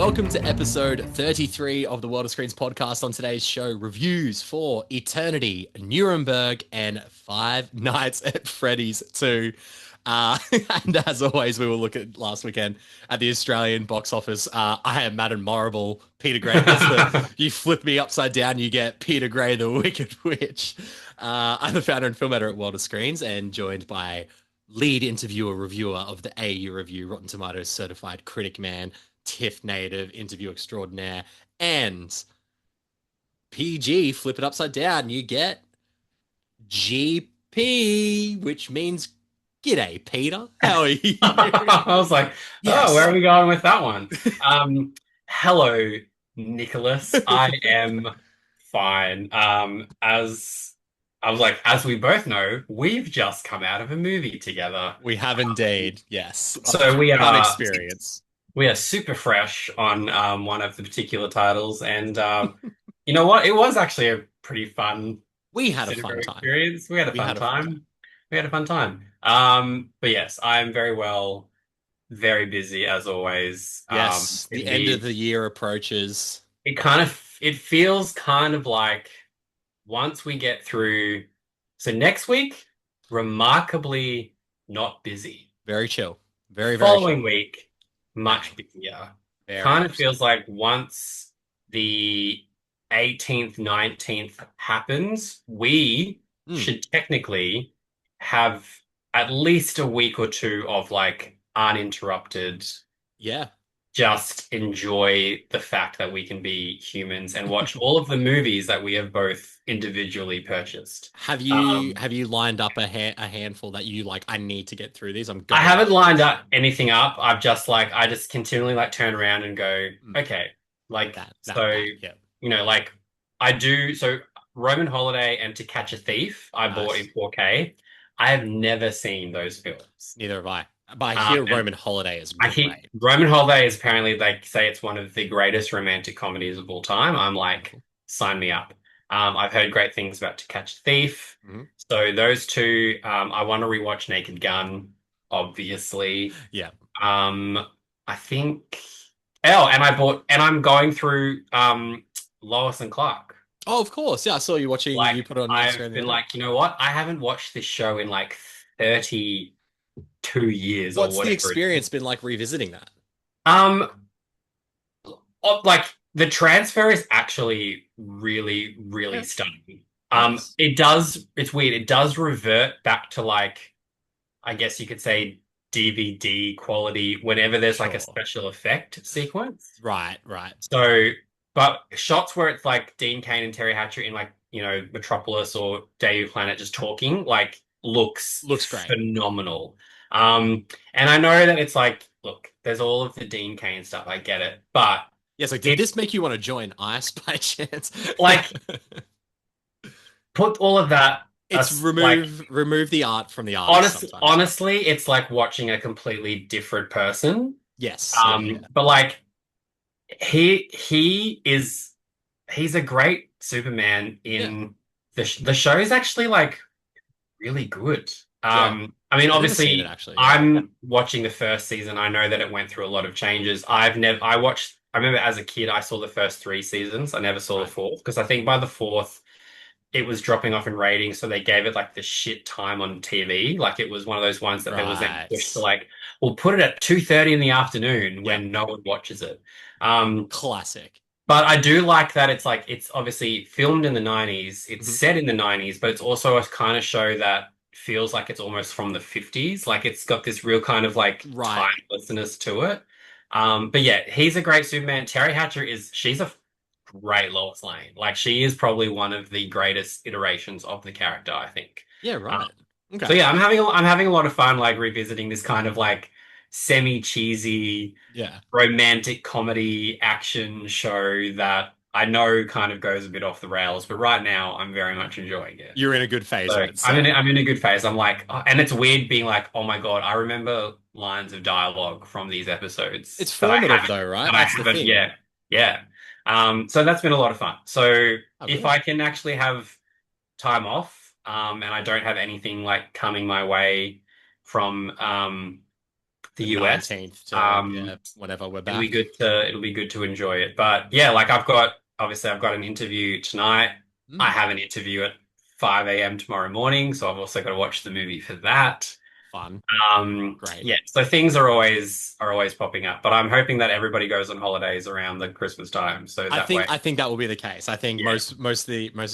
Welcome to episode 33 of the World of Screens podcast. On today's show, reviews for Eternity, Nuremberg, and Five Nights at Freddy's 2. And as always, we will look at last weekend at the Australian box office. I am Madden Marable, Peter Gray. You flip me upside down, you get Peter Gray, the Wicked Witch. I'm the founder and film editor at World of Screens, and joined by lead interviewer, reviewer of the AU Review, Rotten Tomatoes certified critic man, TIFF native, interview extraordinaire, and PG, flip it upside down, you get GP, which means g'day, Peter. How are you? I was like, Yes. oh, where are we going with that one? Hello, Nicholas. I am fine. As we both know, we've just come out of a movie together. We have indeed, yes. So Fun experience. we are super fresh on one of the particular titles, and you know what? It was actually a pretty fun We had a cinema fun time. experience. We had a We fun had a fun time. time. We had a fun time. But yes, I'm very well, very busy as always. Yes, the end of the year approaches. It feels kind of like once we get through, so next week, remarkably not busy. Very chill. Very, very Following chill. week, much busier. Very Kind of much feels so. like once the 18th, 19th happens, we Mm, should technically have at least a week or two of like uninterrupted, yeah. just enjoy the fact that we can be humans and watch all of the movies that we have both individually purchased. Have you lined up a handful that you like? I need to get through these. I'm I gonna haven't watch lined this. up anything up. I just continually like turn around and go, Mm, okay, like so, yeah. like I do. So Roman Holiday and To Catch a Thief, I bought in Nice. 4K. I have never seen those films. Neither have I. But I hear And Roman Holiday is I hear great. Roman Holiday is apparently they say it's one of the greatest romantic comedies of all time. I'm like, Mhm. sign me up. I've heard great things about To Catch a Thief. Mhm. So those two, I want to rewatch Naked Gun, obviously. Yeah. Um, I think. Oh, and I'm going through Lois and Clark. Oh, of course. Yeah, I saw you watching. Like You put it on I've Instagram the been other day. like, you know what? I haven't watched this show in like 32 years or What's the whatever it is. experience been like revisiting that? Um, like the transfer is actually really, really Yeah. stunning. Nice. It's weird. It does revert back to like, I guess you could say DVD quality whenever there's like a Sure. special effect sequence. Right. Right. So, but shots where it's like Dean Cain and Terry Hatcher in like, Metropolis or Day of Planet just talking, like looks Looks great. phenomenal. And I know that it's like, look, there's all of the Dean Cain stuff. I get it, but Yeah. So, did it's this make you want to join ICE by chance? like put all of that It's as like remove the art from the artist sometimes. honestly, it's like watching a completely different person. Yes. Yeah. Yeah. But like he is he's a great Superman Yeah. in the show is actually like really good. Yeah. I mean, I've never seen it obviously, actually. Yeah. I'm watching the first season. I know that it went through a lot of changes. I remember as a kid, I saw the first three seasons. I never saw the Right. fourth because I think by the fourth, it was dropping off in ratings. So they gave it like the shit time on TV. Like it was one of those ones that there was then pushed to Right. like, we'll put it at 2:30 in the afternoon Yep. when no one watches it. Um, Classic. but I do like that it's obviously filmed in the 90s, it's Mhm. set in the 90s, but it's also a kind of show that feels like it's almost from the 50s. Like it's got this real kind of like Right. timelessness to it. But yeah, he's a great Superman. Terry Hatcher she's a great Lois Lane. Like she is probably one of the greatest iterations of the character, I think. Yeah. Um, Right. so Okay. yeah, I'm having a lot of fun like revisiting this kind of like semi-cheesy Yeah. romantic comedy action show that I know kind of goes a bit off the rails, but right now I'm very much enjoying it. You're in a good phase, So let's say. I'm in a good phase. I'm like, oh, and it's weird being like, oh my God, I remember lines of dialogue from these episodes It's formative though, right? that I That's the haven't thing. yet. Yeah. So that's been a lot of fun. So Oh, if good. I can actually have time off, and I don't have anything like coming my way from the The US. 19th to, yeah, Um, whenever we're it'll be back. good to enjoy it. But yeah, like obviously I've got an interview tonight. I Mm, have an interview at 5 a.m. tomorrow morning, so I've also got to watch the movie for that. fun. Great. Yeah, so things are always popping up, but I'm hoping that everybody goes on holidays around the Christmas time, so that way, I think that will be the case. I think yeah, most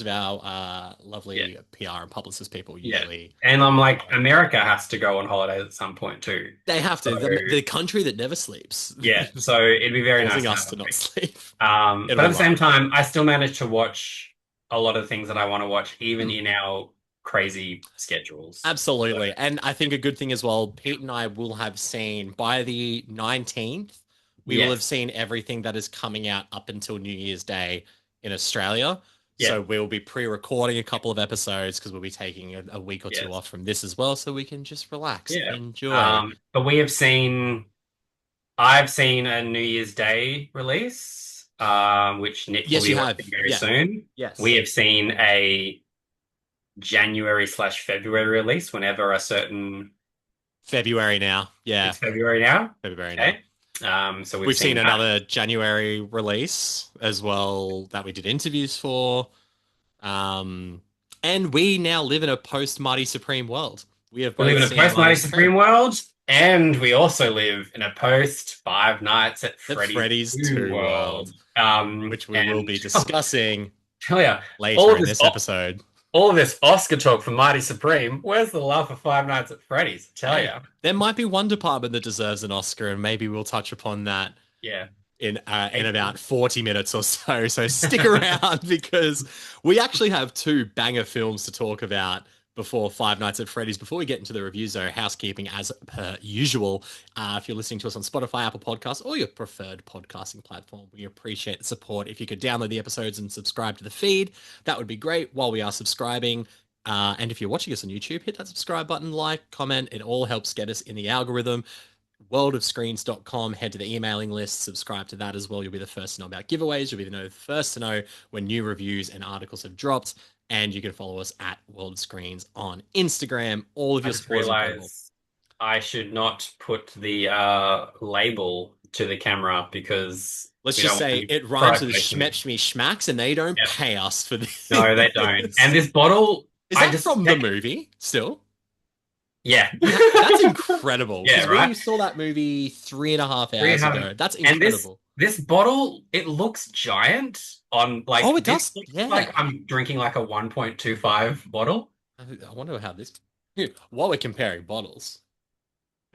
of our yeah, lovely PR and publicist people yeah. usually And I'm like, go. America has to go on holidays at some point too. They have So to. The country that never sleeps, yeah, so it'd be very nice causing to us have a to not break. sleep. It'll But be at the same lovely. time, I still manage to watch a lot of things that I want to watch, even Mm. in our crazy schedules. So Absolutely. And I think a good thing as well, Pete and I will have seen by the 19th, we will have yes, seen everything that is coming out up until New Year's Day in Australia. yeah, So we'll be pre-recording a couple of episodes because we'll be taking a week or two yes, off from this as well, so we can just relax, yeah. enjoy. But I've seen a New Year's Day release, which Nick will Yes, be you have. watching very Yeah. soon. We Yes. have seen a January/February release whenever a certain, February now. Yeah, it's February now. February now. Okay. So we've We've seen seen that. another January release as well that we did interviews for. Um, and we now live in a post Mighty Supreme world. We have We live both in a seen post Mighty Mighty Supreme. Supreme world, and we also live in a post Five Nights at That Freddy's Freddy's 2 2 world. world, which we will And be discussing tell ya, all later of in this, this episode. all of this Oscar talk for Mighty Supreme. Where's the love for Five Nights at Freddy's? Tell Hey, ya. there might be one department that deserves an Oscar, and maybe we'll touch upon that Yeah. in April. about 40 minutes or so. So stick around because we actually have two banger films to talk about before Five Nights at Freddy's. Before we get into the reviews, though, housekeeping as per usual. If you're listening to us on Spotify, Apple Podcasts, or your preferred podcasting platform, we appreciate the support. If you could download the episodes and subscribe to the feed, that would be great while we are subscribing. And if you're watching us on YouTube, hit that subscribe button, like, comment. It all helps get us in the algorithm worldofscreens.com. Head to the emailing list, subscribe to that as well. You'll be the first to know about giveaways. You'll be the first to know when new reviews and articles have dropped. And you can follow us at World of Screens on Instagram. All of I your just support is incredible. realized I should not put the label to the camera because Let's we just don't want say any it rhymes product with placement. schmetch me schmacks, and they don't Yeah. pay us for No, they don't. And this. this bottle, Is I that just from the movie still? yeah. That's incredible. Yeah, Because we right. saw that movie 3.5 hours 3.5. ago. That's And this incredible. this bottle, it looks giant on like Oh, it this does. looks like Yeah. I'm drinking like a 1.25 bottle. I wonder how this. While we're comparing bottles,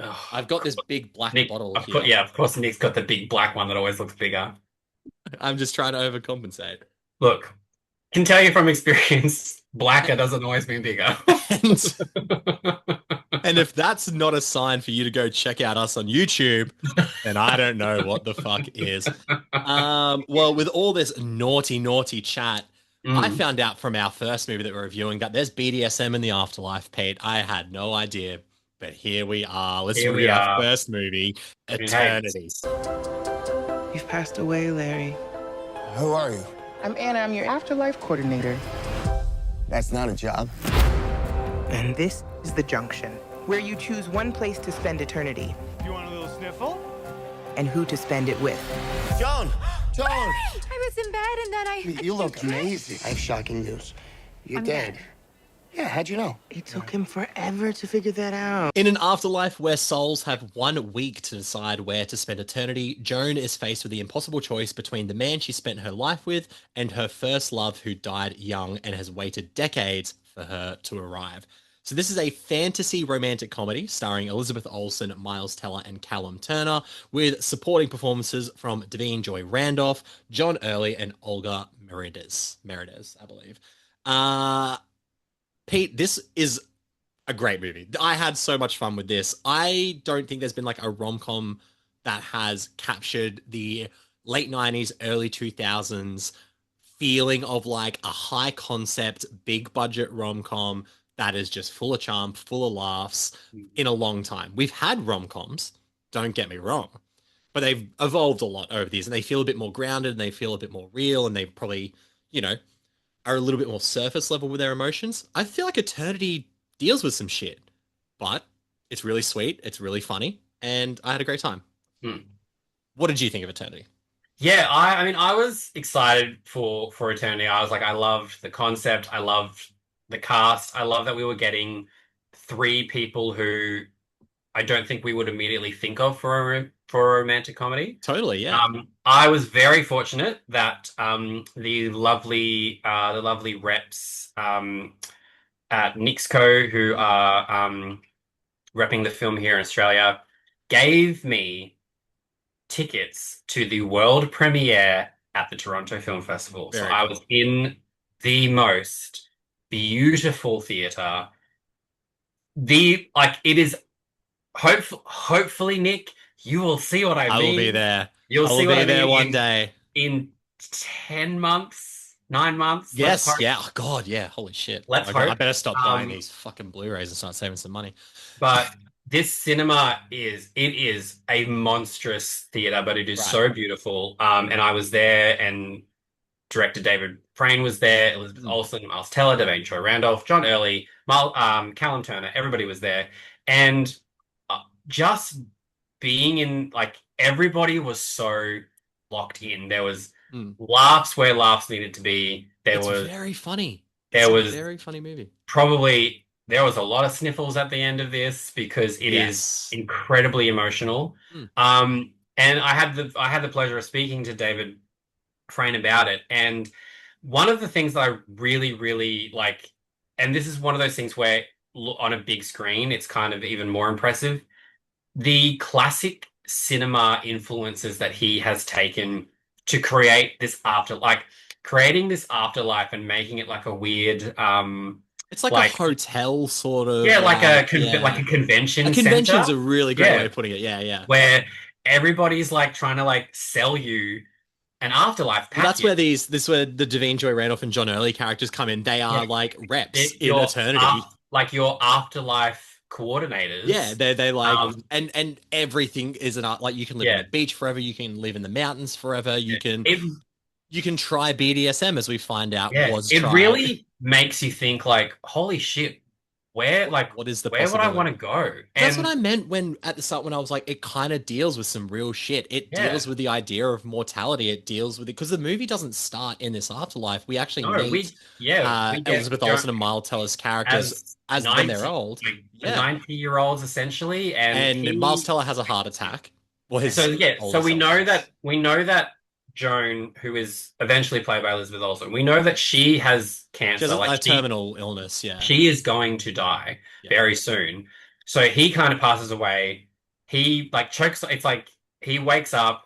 Oh, I've got this big black Nick, bottle of course, here. yeah, of course, Nick's got the big black one that always looks bigger. I'm just trying to overcompensate. Look, can tell you from experience, blacker doesn't always mean bigger. And and if that's not a sign for you to go check out us on YouTube, then I don't know what the fuck is. Well, with all this naughty, naughty chat, I Mm, found out from our first movie that we're reviewing that there's BDSM in the afterlife, Pete. I had no idea, but here we are. Let's here we review our are. first movie, I mean, hey, Eternity. You've passed away, Larry. Who are you? I'm Anna. I'm your afterlife coordinator. That's not a job. And this is the junction, where you choose one place to spend eternity You want a little sniffle? and who to spend it with. Joan! Joan! I was in bed and then I. You look amazing. I have shocking news. You're I'm dead. dead. Yeah, how'd you know? It took him forever to figure that out. In an afterlife where souls have 1 week to decide where to spend eternity, Joan is faced with the impossible choice between the man she spent her life with and her first love who died young and has waited decades for her to arrive. So this is a fantasy romantic comedy starring Elizabeth Olsen, Miles Teller, and Callum Turner, with supporting performances from Davine Joy Randolph, John Early, and Olga Merides, I believe. Pete, this is a great movie. I had so much fun with this. I don't think there's been like a rom-com that has captured the late 90s, early 2000s feeling of like a high concept, big budget rom-com that is just full of charm, full of laughs in a long time. We've had rom-coms, don't get me wrong, but they've evolved a lot over these and they feel a bit more grounded and they feel a bit more real and they probably, you know, are a little bit more surface level with their emotions. I feel like Eternity deals with some shit, but it's really sweet. It's really funny. and I had a great time. Hmm. What did you think of Eternity? Yeah, I mean, I was excited for Eternity. I was like, I loved the concept. I loved the cast. I love that we were getting three people who I don't think we would immediately think of for a romantic comedy. Totally, yeah. I was very fortunate that the lovely reps at Nixco who are repping the film here in Australia gave me tickets to the world premiere at the Toronto Film Festival. So Very I cool. was in the most beautiful theater. The like it is hopefully, Nick, you will see what I I will be mean. there. You'll I will see what be I there mean one day. in 10 months, 9 months. Let's Yes, hope. yeah. Oh, God, yeah. Holy shit. Let's I hope. better stop buying Um, these fucking Blu-rays and start saving some money. but this cinema is a monstrous theater, but it is Right. so beautiful. And I was there, and director David Frayne was there, Elizabeth Olsen, Miles Teller, Devane Joy Randolph, John Early, Callum Turner, everybody was there. And just being in, like, everybody was so locked in. There was laughs where laughs needed to be. It's very funny. There It's a was very funny movie. probably there was a lot of sniffles at the end of this because it is Yes. incredibly emotional. And I had the pleasure of speaking to David Frayne about it. And one of the things that I really, really like, and this is one of those things where on a big screen, it's kind of even more impressive. The classic cinema influences that he has taken to create this creating this afterlife and making it like a weird, It's like like a hotel sort of. yeah, like a yeah. convention A convention's center. a really great way Yeah, of putting it. Yeah, yeah. where everybody's like trying to like sell you an afterlife Well, that's package. where where the Devine Joy Randolph and John Early characters come in. They are Yeah. like reps in Your Eternity. like your afterlife coordinators. Yeah, they like Um, and everything is an art. Like you can live on Yeah. the beach forever. You can live in the mountains forever. it You can try BDSM, as we find out was it tried. really makes you think like, holy shit, What is the where would I possibility? want to go? That's what And I meant when at the start when I was like, it kind of deals with some real shit. It Yeah. deals with the idea of mortality. It deals with it because the movie doesn't start in this afterlife. We actually no, meet we get Elizabeth Olsen and Miles Teller's characters as when they're 90 old. like Yeah, 90-year-olds essentially, and Miles Teller has a heart attack. Well, his so older we self know does. that Joan, who is eventually played by Elizabeth Olsen, we know that she has She cancer. has a Like terminal illness. Yeah, she is going to die Yeah. very soon. So he kind of passes away. He like chokes. It's like he wakes up,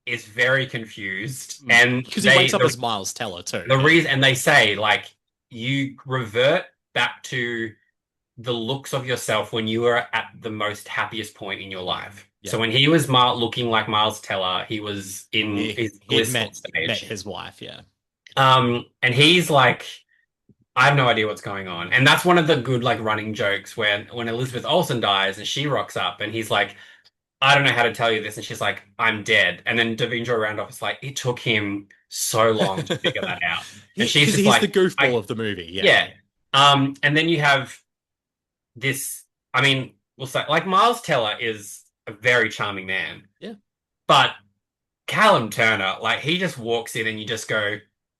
is very confused, and because he wakes up as Miles Teller too. the reason, and they say like you revert back to the looks of yourself when you were at the most happiest point in your life. Yeah. So when he was looking like Miles Teller, he was in his he blissful met stage. his wife. Yeah. And he's like, I have no idea what's going on. And that's one of the good like running jokes when Elizabeth Olsen dies and she rocks up and he's like, I don't know how to tell you this. And she's like, I'm dead. And then Davin Joy Randolph is like, it took him so long to figure that out. And she's just he's like, the goofball of the movie. Yeah. yeah. And then you have this, I mean, we'll say like Miles Teller is a very charming man. Yeah. But Callum Turner, like he just walks in and you just go,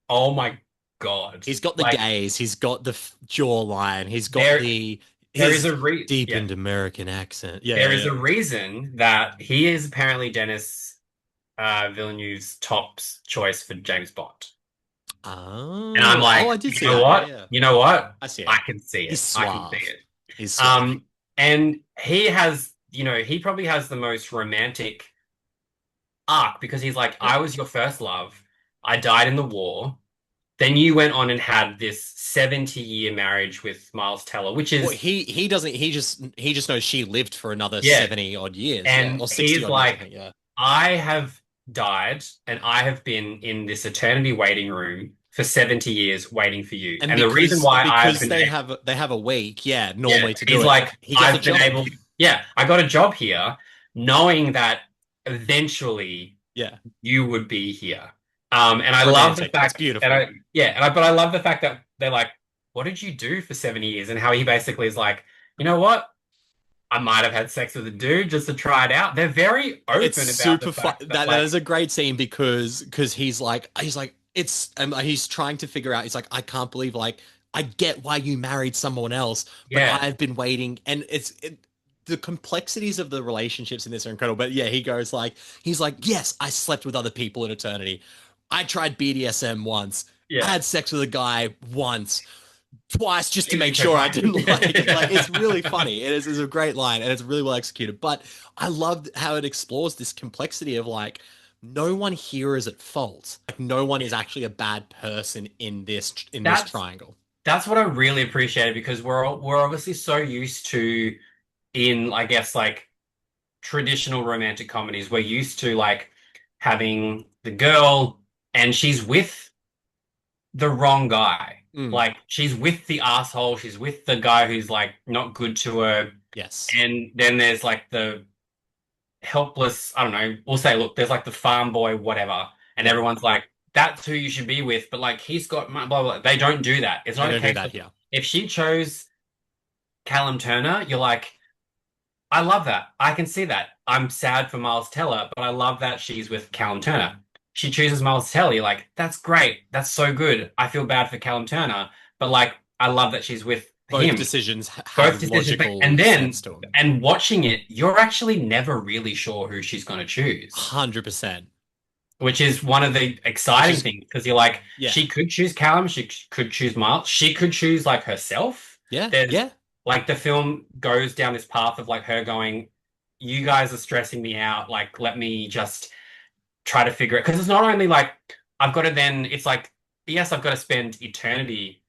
oh my God. He's got the like, gaze, he's got the jawline, he's got there his is a deepened American accent. Yeah. There is a reason that he is apparently Denis Villeneuve's top choice for James Bond. Oh, And I'm like, I did see you know that. what? Yeah. You know what? I see it. I can see it. He's I suave. can see it. He's suave. And he has, he probably has the most romantic arc because he's like, I was your first love. I died in the war. Then you went on and had this 70-year marriage with Miles Teller, which is well, he doesn't he just knows she lived for another 70 odd years. And or 60 he's odd like, years, yeah. I have died and I have been in this eternity waiting room for 70 years waiting for you. And the reason why they have a week, normally to do he's it. like, He gets I've a job. been able, I got a job here, knowing that eventually you would be here. And I love the fact That's beautiful. that but I love the fact that they're like, what did you do for 70 years? And how he basically is like, you know what? I might have had sex with a dude just to try it out. They're very open It's about super the fun. fact That like, is a great scene because he's like it's he's trying to figure out. He's like, I can't believe like I get why you married someone else, but yeah, I've been waiting, and the complexities of the relationships in this are incredible. But yeah, he's like, yes, I slept with other people in eternity. I tried BDSM once. I yeah. had sex with a guy once, twice, just to Please make check sure I mine. didn't like it. Like, it's really Yeah. funny. It's a great line and it's really well executed. But I loved how it explores this complexity of like, no one here is at fault. Like, no one is actually a bad person in this That's triangle. that's what I really appreciated because we're obviously so used to in I guess like traditional romantic comedies, we're used to like having the girl and she's with the wrong guy. Mm, Like she's with the asshole, she's with the guy who's like not good to her. yes. And then there's like the helpless, I don't know, we'll say, look, there's like the farm boy, whatever, and Yeah. everyone's like, that's who you should be with, but like he's got blah blah. Blah. They don't do that. It's They not a don't do case that of here. if she chose Callum Turner, you're like, I love that. I can see that. I'm sad for Miles Teller, but I love that she's with Callum Turner. She chooses Miles Teller. You're like, that's great. That's so good. I feel bad for Callum Turner, but like, I love that she's with Both him. decisions Both have decisions, logical and then sense to them. and watching it, you're actually never really sure who she's going to choose, 100%. which is one of the exciting things because you're like, Yeah. she could choose Callum, she could choose Miles, she could choose like herself. Yeah. There's Yeah. like the film goes down this path of like her going, you guys are stressing me out. Like, let me just try to figure it. Because it's not only like, I've got to then, it's like, yes, I've got to spend eternity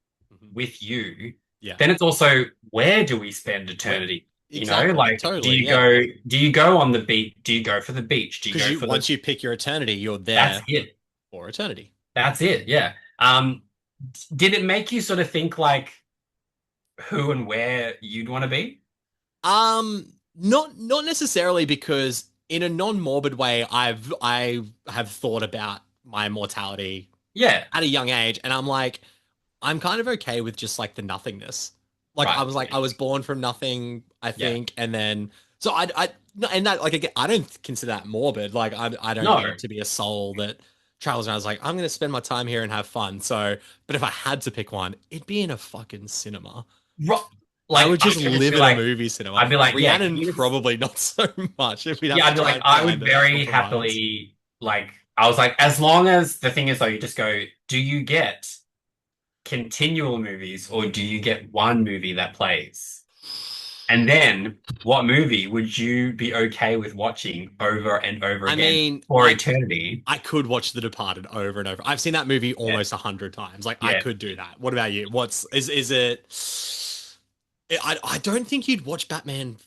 with you. Yeah. Then it's also, where do we spend eternity? Exactly. You know, like, Totally. do you go on the beach? Do you go for the beach? Do you Because go for once you pick your eternity, you're that's there it. for eternity. That's it. Yeah. Did it make you sort of think like who and where you'd want to be? Not necessarily, because in a non-morbid way, I have thought about my mortality Yeah. at a young age, and I'm like, I'm kind of okay with just like the nothingness. Like, Right. I was like, I was born from nothing, I Yeah. think, and then so no, and that, like, again, I don't consider that morbid. Like, I don't No. need to be a soul that travels around. I was like, I'm gonna spend my time here and have fun. So, but if I had to pick one, it'd be in a fucking cinema. Like I would just live in like, a movie cinema. I'd be like, yeah, can Rhiannon you probably not so much. If we'd have yeah, to I'd be try like, and I would find a very compromise. happily like. I was like, as long as the thing is though, you just go, do you get continual movies or do you get one movie that plays? And then, what movie would you be okay with watching over and over I again mean, for eternity? I could watch The Departed over and over. I've seen that movie Yeah. almost 100 times. Like, I Yeah. could do that. What about you? Is it? I don't think you'd watch Batman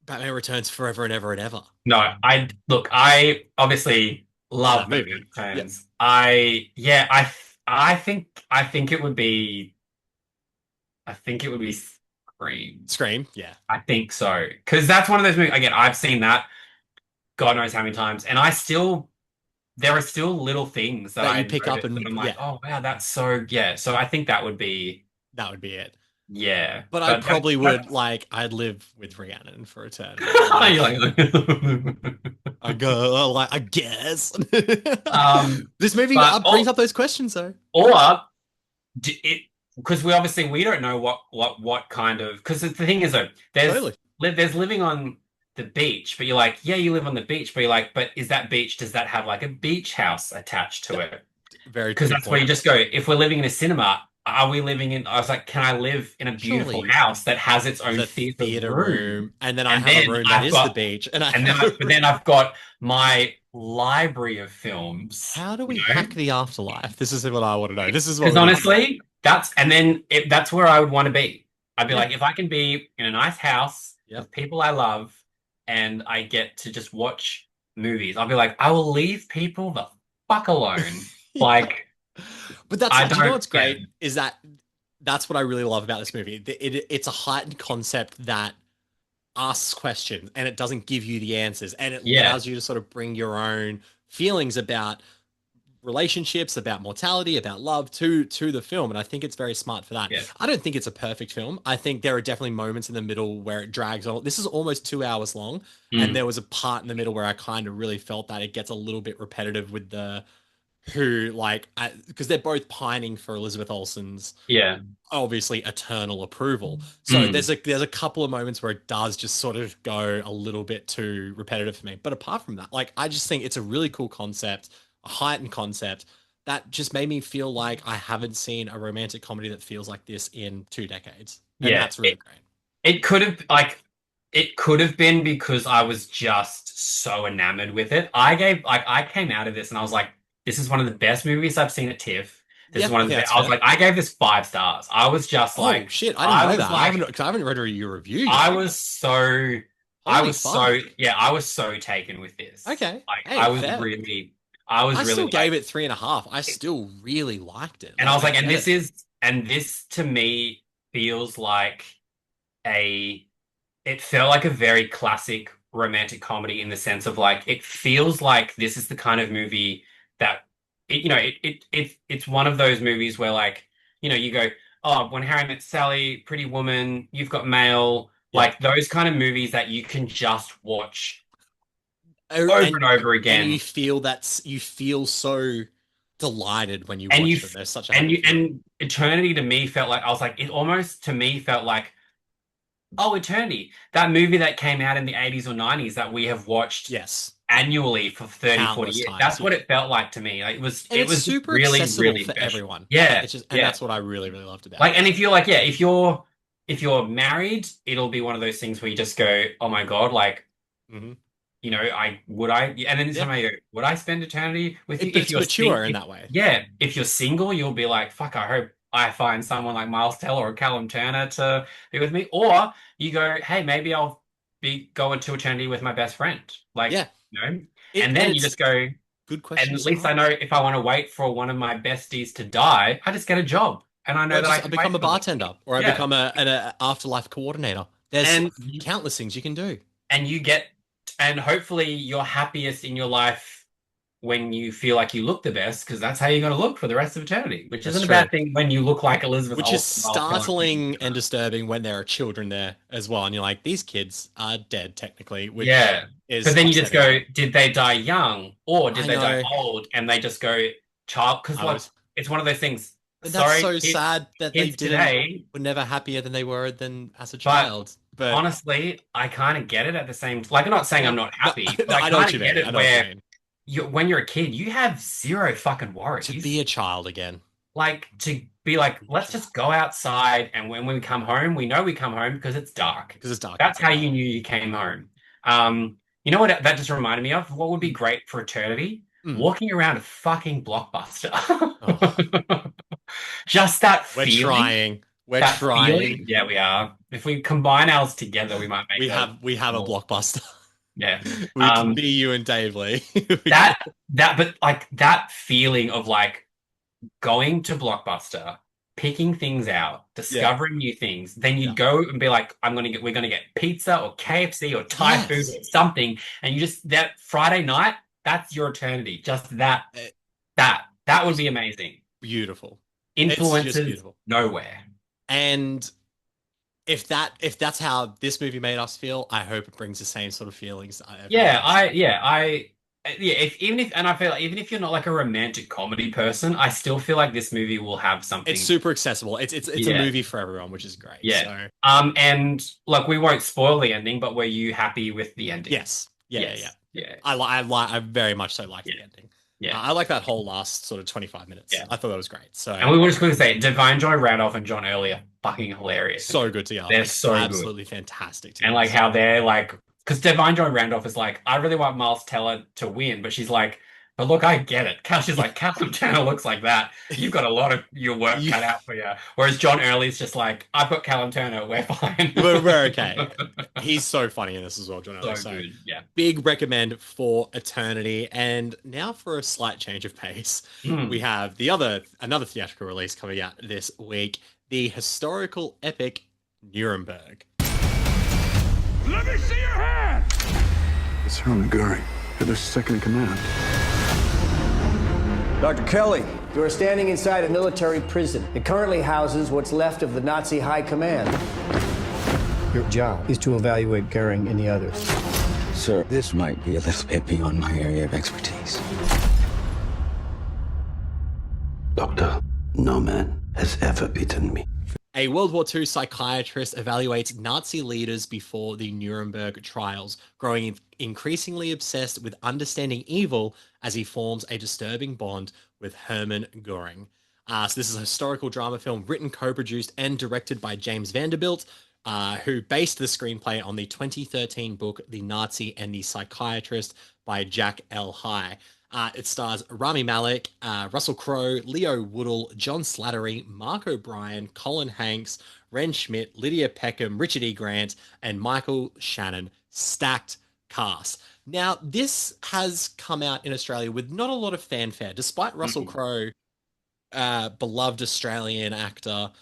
Returns forever and ever and ever. No, I obviously love that movie. Batman Returns. I think it would be Scream. Scream, yeah. I think so. Because that's one of those movies, again, I've seen that God knows how many times, and there are still little things that That I you pick up notice and that I'm like, yeah. oh wow, that's so yeah. So I think that would be it. yeah. But I probably would that's- like I'd live with Rhiannon for eternity. You're like- I guess. This movie but- brings up those questions though. or because we don't know what kind of because the thing is though Totally. there's living on the beach, but you're like, yeah, you live on the beach, but you're like, but is that beach, does that have like a beach house attached to it? Very Because good that's where you point. just go, if we're living in a cinema, are we living in, I was like, can I live in a beautiful Surely. house that has its own The theater room? and then I And have then a room that I've is got- the beach, and But then I've got my library of films. how do we you know? hack the afterlife? This is what I want to know. This is what Because we need to honestly, that's where I would want to be. I'd be Yeah. like, if I can be in a nice house Yep. with people I love, and I get to just watch movies, I'll be like, I will leave people the fuck alone. Like, But do you know don't- what's great is that's what I really love about this movie. It's a heightened concept that asks questions and it doesn't give you the answers, and it Yeah. allows you to sort of bring your own feelings about relationships, about mortality, about love to the film, and I think it's very smart for that. Yeah. I don't think it's a perfect film. I think there are definitely moments in the middle where it drags on. This is almost 2 hours long, and there was a part in the middle where I kind of really felt that it gets a little bit repetitive with the who, like, because they're both pining for Elizabeth Olsen's obviously eternal approval. So there's a couple of moments where it does just sort of go a little bit too repetitive for me. But apart from that, like, I just think it's a really cool concept, a heightened concept that just made me feel like I haven't seen a romantic comedy that feels like this in 2 decades. And that's really great. It could have been because I was just so enamored with it. I came out of this and I was like, this is one of the best movies I've seen at TIFF. This is one of the best. I was like, I gave this 5 stars. I was just like, shit, I didn't know that. Like, I haven't read your review yet. I was so taken with this. Okay. Like, hey, I still gave it 3.5. I still really liked it. And I was like, this to me feels like it felt like a very classic romantic comedy in the sense of like, it feels like this is the kind of movie that it's one of those movies where, like, you go, oh, When Harry Met Sally, Pretty Woman, You've Got Mail, like those kind of movies that you can just watch over and over again. And you feel so delighted when you watch them. There's such a and Eternity to me felt like, I was like, it almost to me felt like, oh, Eternity, that movie that came out in the 80s or 90s that we have watched annually for 30, 40 years. That's what it felt like to me. Like, it was super really, accessible really for special. everyone. Yeah. That's what I really, really loved about it. Like, and if you're like, if you're married, it'll be one of those things where you just go, oh my God, like, and then somebody go, would I spend eternity with you? If you're mature in that way. Yeah. If you're single, you'll be like, fuck, I hope I find someone like Miles Teller or Callum Turner to be with me. Or you go, hey, maybe I'll be going to eternity with my best friend. Like, and then you just go, good question. And at least I know if I want to wait for one of my besties to die, I just get a job. And I know that I can become a bartender or I become an afterlife coordinator. There's countless things you can do. And hopefully you're happiest in your life when you feel like you look the best, because that's how you're going to look for the rest of eternity, which isn't a bad thing when you look like Elizabeth Olsen. Which is startling and disturbing when there are children there as well. And you're like, these kids are dead technically. Which is but then you just go, did they die young or did they die old? And they just go, child, because it's one of those things. That's so sad that they were never happier than they were as a child. But honestly, I kind of get it at the same. Like, I'm not saying I'm not happy. But I know what you mean. When you're a kid, you have zero fucking worries. To be a child again. Like, to be like, let's just go outside, and when we come home, we know we come home because it's dark. That's how you knew you came home. You know what that just reminded me of? What would be great for eternity? Walking around a fucking Blockbuster. Just that feeling. We're trying. Feeling. Yeah, we are. If we combine ours together, we might make we have a Blockbuster. Yeah. We can be you and Dave Lee. But like that feeling of like going to Blockbuster, picking things out, discovering new things, then you go and be like, we're gonna get pizza or KFC or Thai food or something, and you just, that Friday night, that's your eternity. Just that would be amazing. Beautiful. Influences nowhere. And if that's how this movie made us feel, I hope it brings the same sort of feelings. I feel like even if you're not like a romantic comedy person, I still feel like this movie will have something. It's super accessible. It's a movie for everyone, which is great. Yeah. And like, we won't spoil the ending, but were you happy with the ending? Yes. Yeah. I very much so like the ending. Yeah, I like that whole last sort of 25 minutes. Yeah. I thought that was great. So, and we will just quickly say, Divine Joy Randolph and John Early are fucking hilarious. So good together. They're so absolutely fantastic together. And like how they're like, because Divine Joy Randolph is like, I really want Miles Teller to win, but she's like, but look, I get it. She's like, Callum Turner looks like that. You've got a lot of your work cut out for you. Whereas John Early's just like, I've got Callum Turner. We're fine. We're okay. He's so funny in this as well, John Early. So good. Yeah. Big recommend for Eternity. And now for a slight change of pace, we have another theatrical release coming out this week, the historical epic Nuremberg. Let me see your hand! It's Hermann Goering, Hitler's second in command. Dr. Kelly, you are standing inside a military prison. It currently houses what's left of the Nazi high command. Your job is to evaluate Goering and the others. Sir, this might be a little bit beyond my area of expertise. Doctor, no man has ever beaten me. A World War II psychiatrist evaluates Nazi leaders before the Nuremberg trials, growing increasingly obsessed with understanding evil as he forms a disturbing bond with Hermann Goering. So this is a historical drama film written, co-produced, and directed by James Vanderbilt, who based the screenplay on the 2013 book The Nazi and the Psychiatrist by Jack L. High. It stars Rami Malek, Russell Crowe, Leo Woodall, John Slattery, Mark O'Brien, Colin Hanks, Ren Schmidt, Lydia Peckham, Richard E. Grant, and Michael Shannon. Stacked cast. Now, this has come out in Australia with not a lot of fanfare, despite Russell Crowe, beloved Australian actor,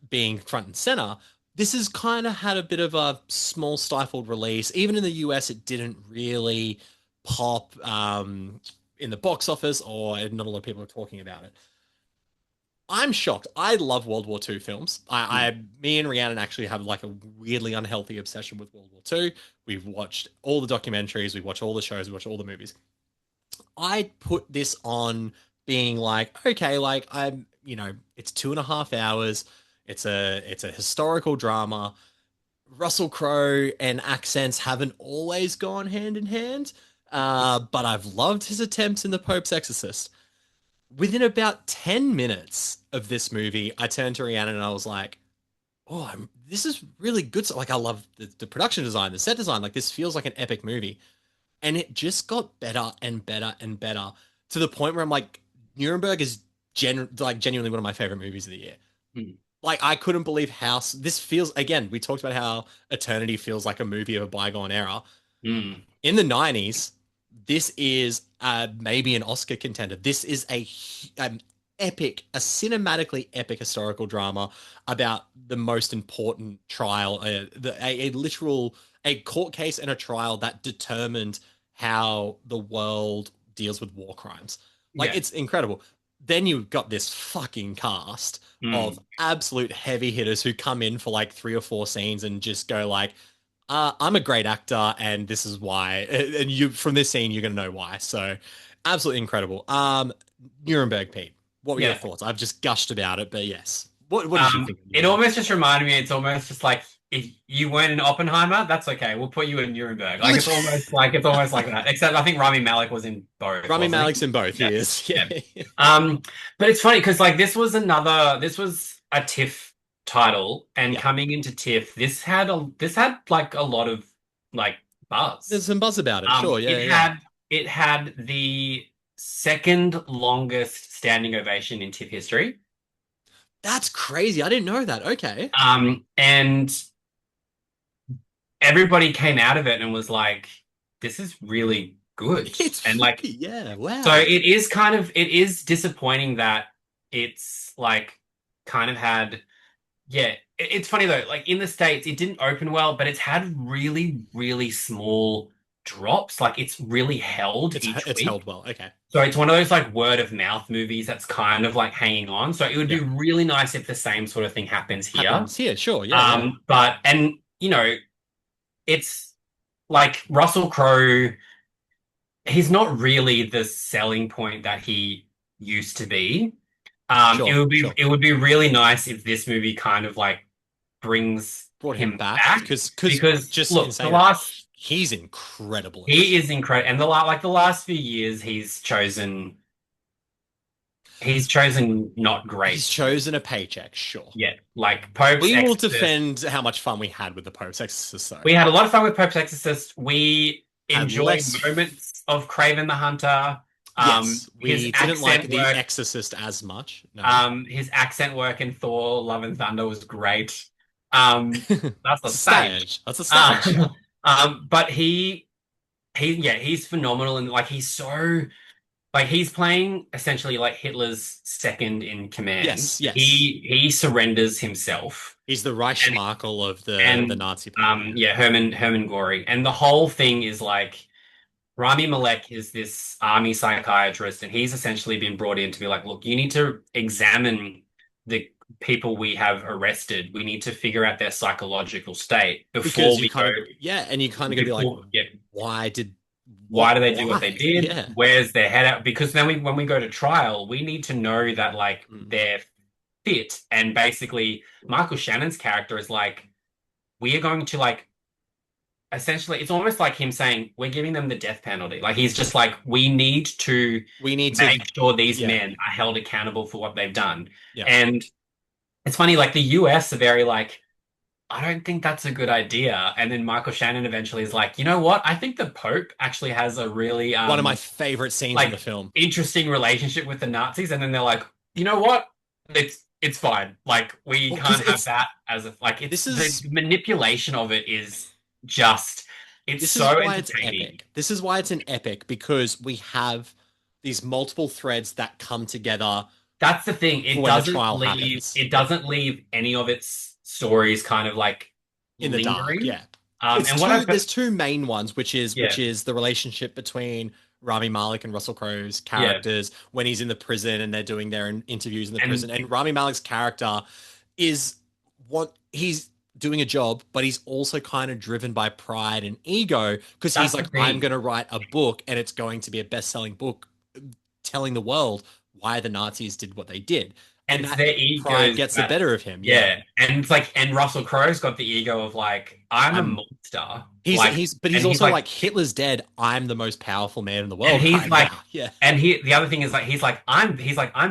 being front and center. This has kind of had a bit of a small stifled release. Even in the US, it didn't really pop in the box office, or not a lot of people are talking about it. I'm shocked. I love World War II films. Me and Rhiannon actually have like a weirdly unhealthy obsession with World War II. We've watched all the documentaries, we watch all the shows, we watch all the movies. I put this on being like, okay, like it's 2.5 hours. It's a historical drama. Russell Crowe and accents haven't always gone hand in hand. But I've loved his attempts in The Pope's Exorcist. Within about 10 minutes of this movie, I turned to Rhiannon and I was like, oh, this is really good. So, like, I love the production design, the set design. Like, this feels like an epic movie. And it just got better and better and better to the point where I'm like, Nuremberg is genuinely one of my favorite movies of the year. Like, I couldn't believe how this feels. Again, we talked about how Eternity feels like a movie of a bygone era. In the 90s, this is maybe an Oscar contender. This is an epic, a cinematically epic historical drama about the most important trial, a court case and a trial that determined how the world deals with war crimes. Like, it's incredible. Then you've got this fucking cast of absolute heavy hitters who come in for like 3 or 4 scenes and just go like, I'm a great actor, and this is why. And you, from this scene, you're going to know why. So, absolutely incredible. Nuremberg, Pete. What were your thoughts? I've just gushed about it, but yes. What did you think? It almost just reminded me. It's almost just like, if you weren't in Oppenheimer, that's okay. We'll put you in Nuremberg. Like, it's almost like that. Except I think Rami Malek was in both. Rami Malek's in both. He is. Yeah. But it's funny because like this was a TIFF title, and coming into TIFF, this had like a lot of like buzz. There's some buzz about it. Sure. It had the second longest standing ovation in TIFF history. That's crazy. I didn't know that. Okay. And everybody came out of it and was like, this is really good. And like, yeah, wow. So it is disappointing that it's like kind of had, it's funny though, like in the States, it didn't open well, but it's had really, really small drops. Like it's really held each week. It's held well. Okay. So it's one of those like word of mouth movies that's kind of like hanging on. So it would be really nice if the same sort of thing happens here. Sure. Yeah. But, and you know, it's like Russell Crowe, he's not really the selling point that he used to be. It would be really nice if this movie kind of like brought him back because just look, he's incredible. He is incredible, and the last few years he's chosen not great. He's chosen a paycheck, sure. Yeah, like Pope's Exorcist. We will defend how much fun we had with the Pope's Exorcist. Though. We had a lot of fun with Pope's Exorcist. We enjoyed moments of Kraven the Hunter. Yes, we didn't like The Exorcist as much. No. His accent work in Thor: Love and Thunder was great. That's a stage. That's a stage. But he's phenomenal, and like he's so like he's playing essentially like Hitler's second in command. Yes. He surrenders himself. He's the Reichsmarschall of the Nazi party. Hermann Goring, and the whole thing is like Rami Malek is this army psychiatrist, and he's essentially been brought in to be like, look, you need to examine the people we have arrested. We need to figure out their psychological state before Because you we go. kind of, yeah, and you kind of gonna be like, Before, yeah, why did, why what, do they do what they why? did? Yeah. Where's their head at? Because then when we go to trial, we need to know that like they're fit. And basically, Michael Shannon's character is like, we are going to like essentially, it's almost like him saying, we're giving them the death penalty. Like he's just like, we need to make sure these yeah. men are held accountable for what they've done. Yeah. And it's funny, like the US are very like, I don't think that's a good idea. And then Michael Shannon eventually is like, you know what? I think the Pope actually has a really One of my favorite scenes like in the film. interesting relationship with the Nazis. And then they're like, you know what? It's fine. Like we can't have that as a like it's the manipulation of it is just it's so entertaining. This is why it's an epic, because we have these multiple threads that come together. That's the thing. It doesn't leave any of its stories kind of like in the dark. Yeah. And there's two main ones, which is the relationship between Rami Malek and Russell Crowe's characters when he's in the prison and they're doing their interviews in the prison. And Rami Malek's character is what he's doing a job, but he's also kind of driven by pride and ego, because he's like, I'm going to write a book and it's going to be a best-selling book telling the world why the Nazis did what they did. And their ego pride gets the better of him. Yeah. And it's like, and Russell Crowe's got the ego of like, I'm a monster. He's also like, Hitler's dead. I'm the most powerful man in the world. And he's like, yeah. And the other thing is like, he's like, I'm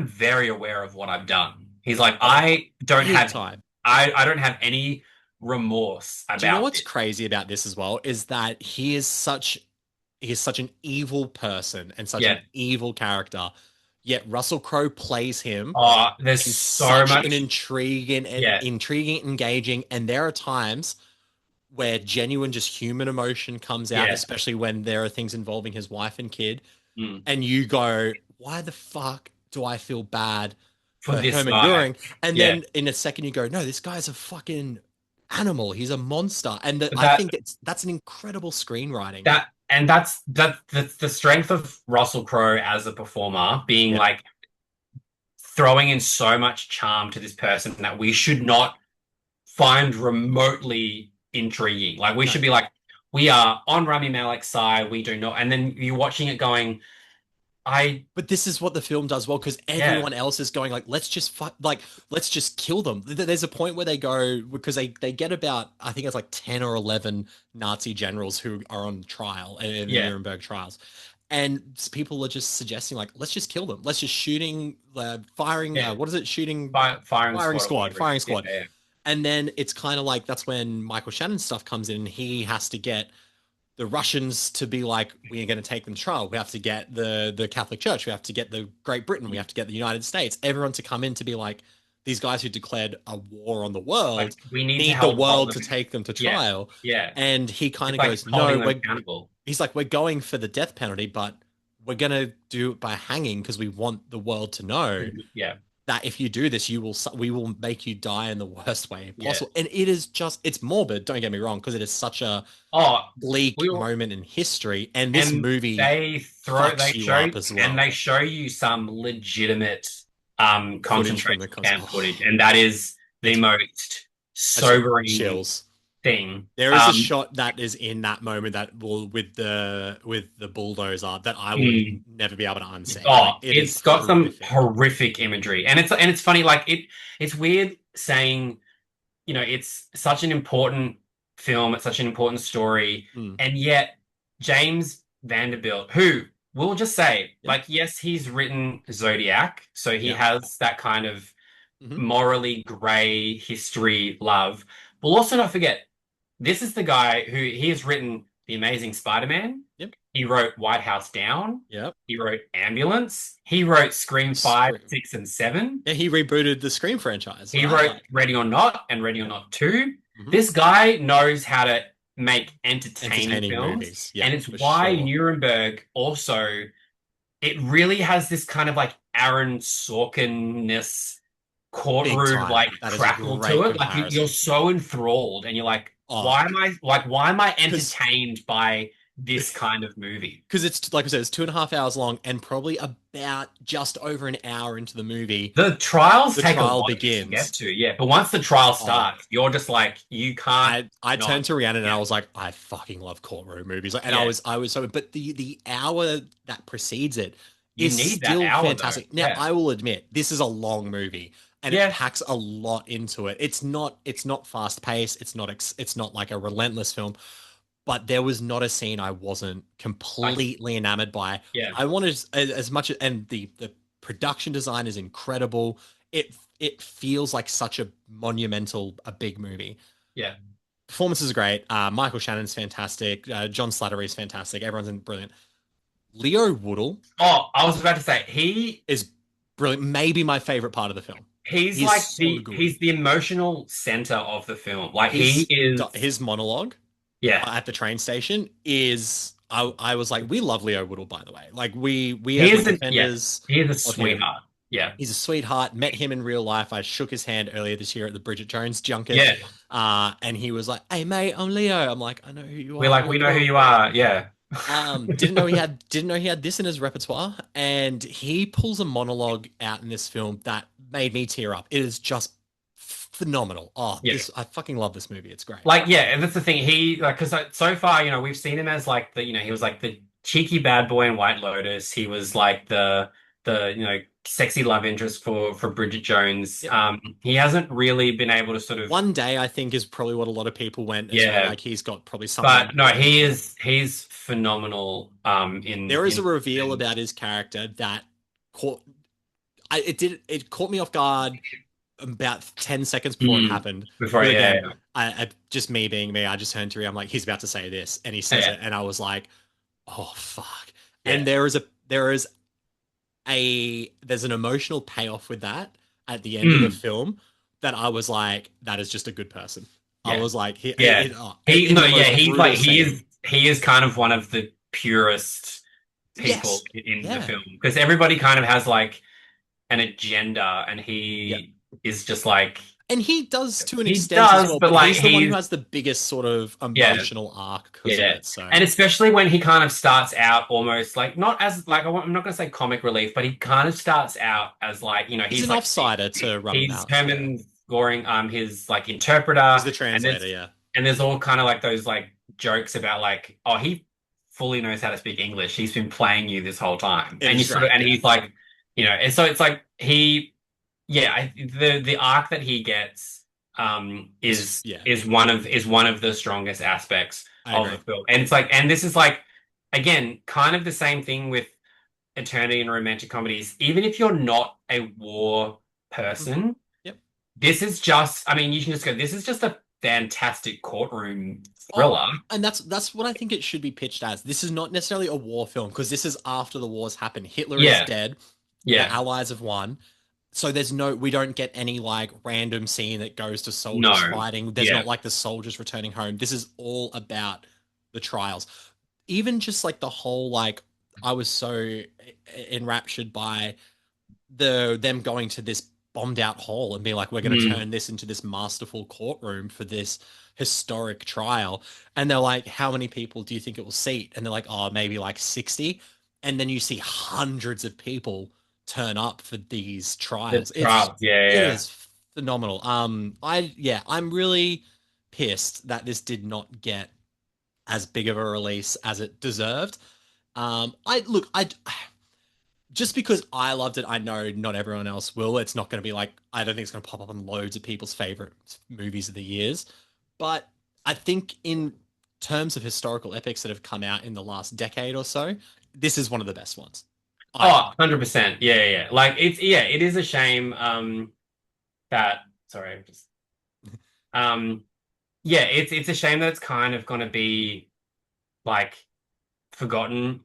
very aware of what I've done. He's like, I don't have any remorse about it. Do you know what's crazy about this as well is that he is such an evil person and such an evil character. Yet Russell Crowe plays him. Oh, there's so much an intriguing, engaging, and there are times where genuine, just human emotion comes out, especially when there are things involving his wife and kid, and you go, "Why the fuck do I feel bad for this him guy?" enduring? And then in a second, you go, "No, this guy's a fucking animal. He's a monster." And I think that's an incredible screenwriting. That's the strength of Russell Crowe as a performer, being like throwing in so much charm to this person that we should not find remotely intriguing. Like we should be like, we are on Rami Malek's side. We do not. And then you're watching it going, But this is what the film does well, because everyone else is going like, let's just kill them. There's a point where they go, because they get about, I think it's like 10 or 11 Nazi generals who are on trial in the Nuremberg trials. And people are just suggesting like, let's just kill them. Let's just firing squad. Yeah. And then it's kind of like, that's when Michael Shannon's stuff comes in and he has to get the Russians to be like, we are going to take them to trial. We have to get the Catholic Church. We have to get the Great Britain. We have to get the United States. Everyone to come in to be like, these guys who declared a war on the world, like, we need the world to take them to trial. Yeah. And he kind of goes, no, he's like, we're going for the death penalty, but we're going to do it by hanging because we want the world to know that if you do this, we will make you die in the worst way possible. And it is it's morbid, don't get me wrong, because it is such a bleak moment in history. And this movie, they show you some legitimate concentration camp footage, and that is the most sobering thing. There is a shot that is in that moment that will with the bulldozer that I will never be able to unsee. It's got some horrific imagery, and it's funny. Like it's weird saying, you know, it's such an important film, it's such an important story, and yet James Vanderbilt, who we'll just say, like, yes, he's written Zodiac, so he has that kind of morally grey history love. We'll also not forget, this is the guy who he has written The Amazing Spider-Man. Yep. He wrote White House Down. Yep. He wrote Ambulance. He wrote Scream 5, 6, and 7. Yeah, he rebooted the Scream franchise. He wrote Ready or Not and Ready or Not 2. This guy knows how to make entertaining films. Movies. Yeah, and it's why Nuremberg also, it really has this kind of like Aaron Sorkin-ness courtroom like crackle to it. Like you're so enthralled and you're like, why am I entertained by this kind of movie. Because it's like I said, it's 2.5 hours long, and probably about just over an hour into the movie, The trials the take a trial lot to begins. get to, yeah. But once the trial starts, you're just like, you can't. I not- turned to Rhiannon and I was like, I fucking love courtroom movies. And Yeah. I was so, but the hour that precedes it You is need that still hour, though. fantastic. Now, Yeah. I will admit, this is a long movie and Yeah. it packs a lot into it. It's not fast paced. It's not like a relentless film, but there was not a scene I wasn't completely enamored by. Yeah. I wanted as much, and the production design is incredible. It feels like such a monumental, a big movie. Yeah. Performance is great. Michael Shannon's fantastic. John Slattery's fantastic. Everyone's brilliant. Leo Woodall. Oh, I was about to say he is brilliant. Maybe my favorite part of the film. He's like he's the emotional center of the film. Like he is his monologue. Yeah. At the train station is. I was like, we love Leo Woodall, by the way. Like we he as is defenders. He is a sweetheart. Yeah. He's a sweetheart. Met him in real life. I shook his hand earlier this year at the Bridget Jones junket. Yeah. And he was like, "Hey mate, I'm Leo." I'm like, "I know who you are." We're like, we know who you are. Yeah. Didn't know he had this in his repertoire, and he pulls a monologue out in this film that made me tear up. It is just phenomenal. I fucking love this movie. It's great. Like, yeah, and that's the thing. He like because so far, we've seen him as like he was like the cheeky bad boy in White Lotus. He was like the sexy love interest for Bridget Jones. Yep. He hasn't really been able to sort of. One Day, I think, is probably what a lot of people went. Yeah, like he's got probably something. But no, he's phenomenal. There is a reveal about his character that it caught me off guard about 10 seconds before it happened. Just me being me, I just turned to him. I'm like, he's about to say this, and he says it, and I was like, oh fuck. Yeah. And there's an emotional payoff with that at the end of the film that I was like, that is just a good person. Yeah. I was like, he is kind of one of the purest people in the film, because everybody kind of has like an agenda, and he is just like, and he does to an extent as well, but like he's the one who has the biggest sort of emotional arc. So. And especially when he kind of starts out almost like not as like I'm not going to say comic relief, but he kind of starts out as like he's an like, offsider to run. He's Herman Goring, his like interpreter, he's the translator, and there's all kind of like those like jokes about like, oh, he fully knows how to speak English. He's been playing you this whole time, and he's like, and so it's like the arc that he gets is one of the strongest aspects of the film. And it's like, and this is like, again, kind of the same thing with Eternity and romantic comedies. Even if you're not a war person, this is just, I mean, you can just go, this is just a fantastic courtroom thriller. And that's what I think it should be pitched as. This is not necessarily a war film, because this is after the wars happen. Hitler is dead. The Allies have won. So we don't get any like random scene that goes to soldiers fighting. There's not like the soldiers returning home. This is all about the trials. Even just like the whole, like, I was so enraptured by them going to this bombed out hall and being like, we're going to turn this into this masterful courtroom for this historic trial. And they're like, how many people do you think it will seat? And they're like, oh, maybe like 60. And then you see hundreds of people turn up for these trials. It is phenomenal. I'm really pissed that this did not get as big of a release as it deserved. Just because I loved it, I know not everyone else will. It's not going to be like, I don't think it's going to pop up on loads of people's favorite movies of the years. But I think in terms of historical epics that have come out in the last decade or so, this is one of the best ones. 100%. Yeah. Like it is a shame it's a shame that it's kind of going to be like forgotten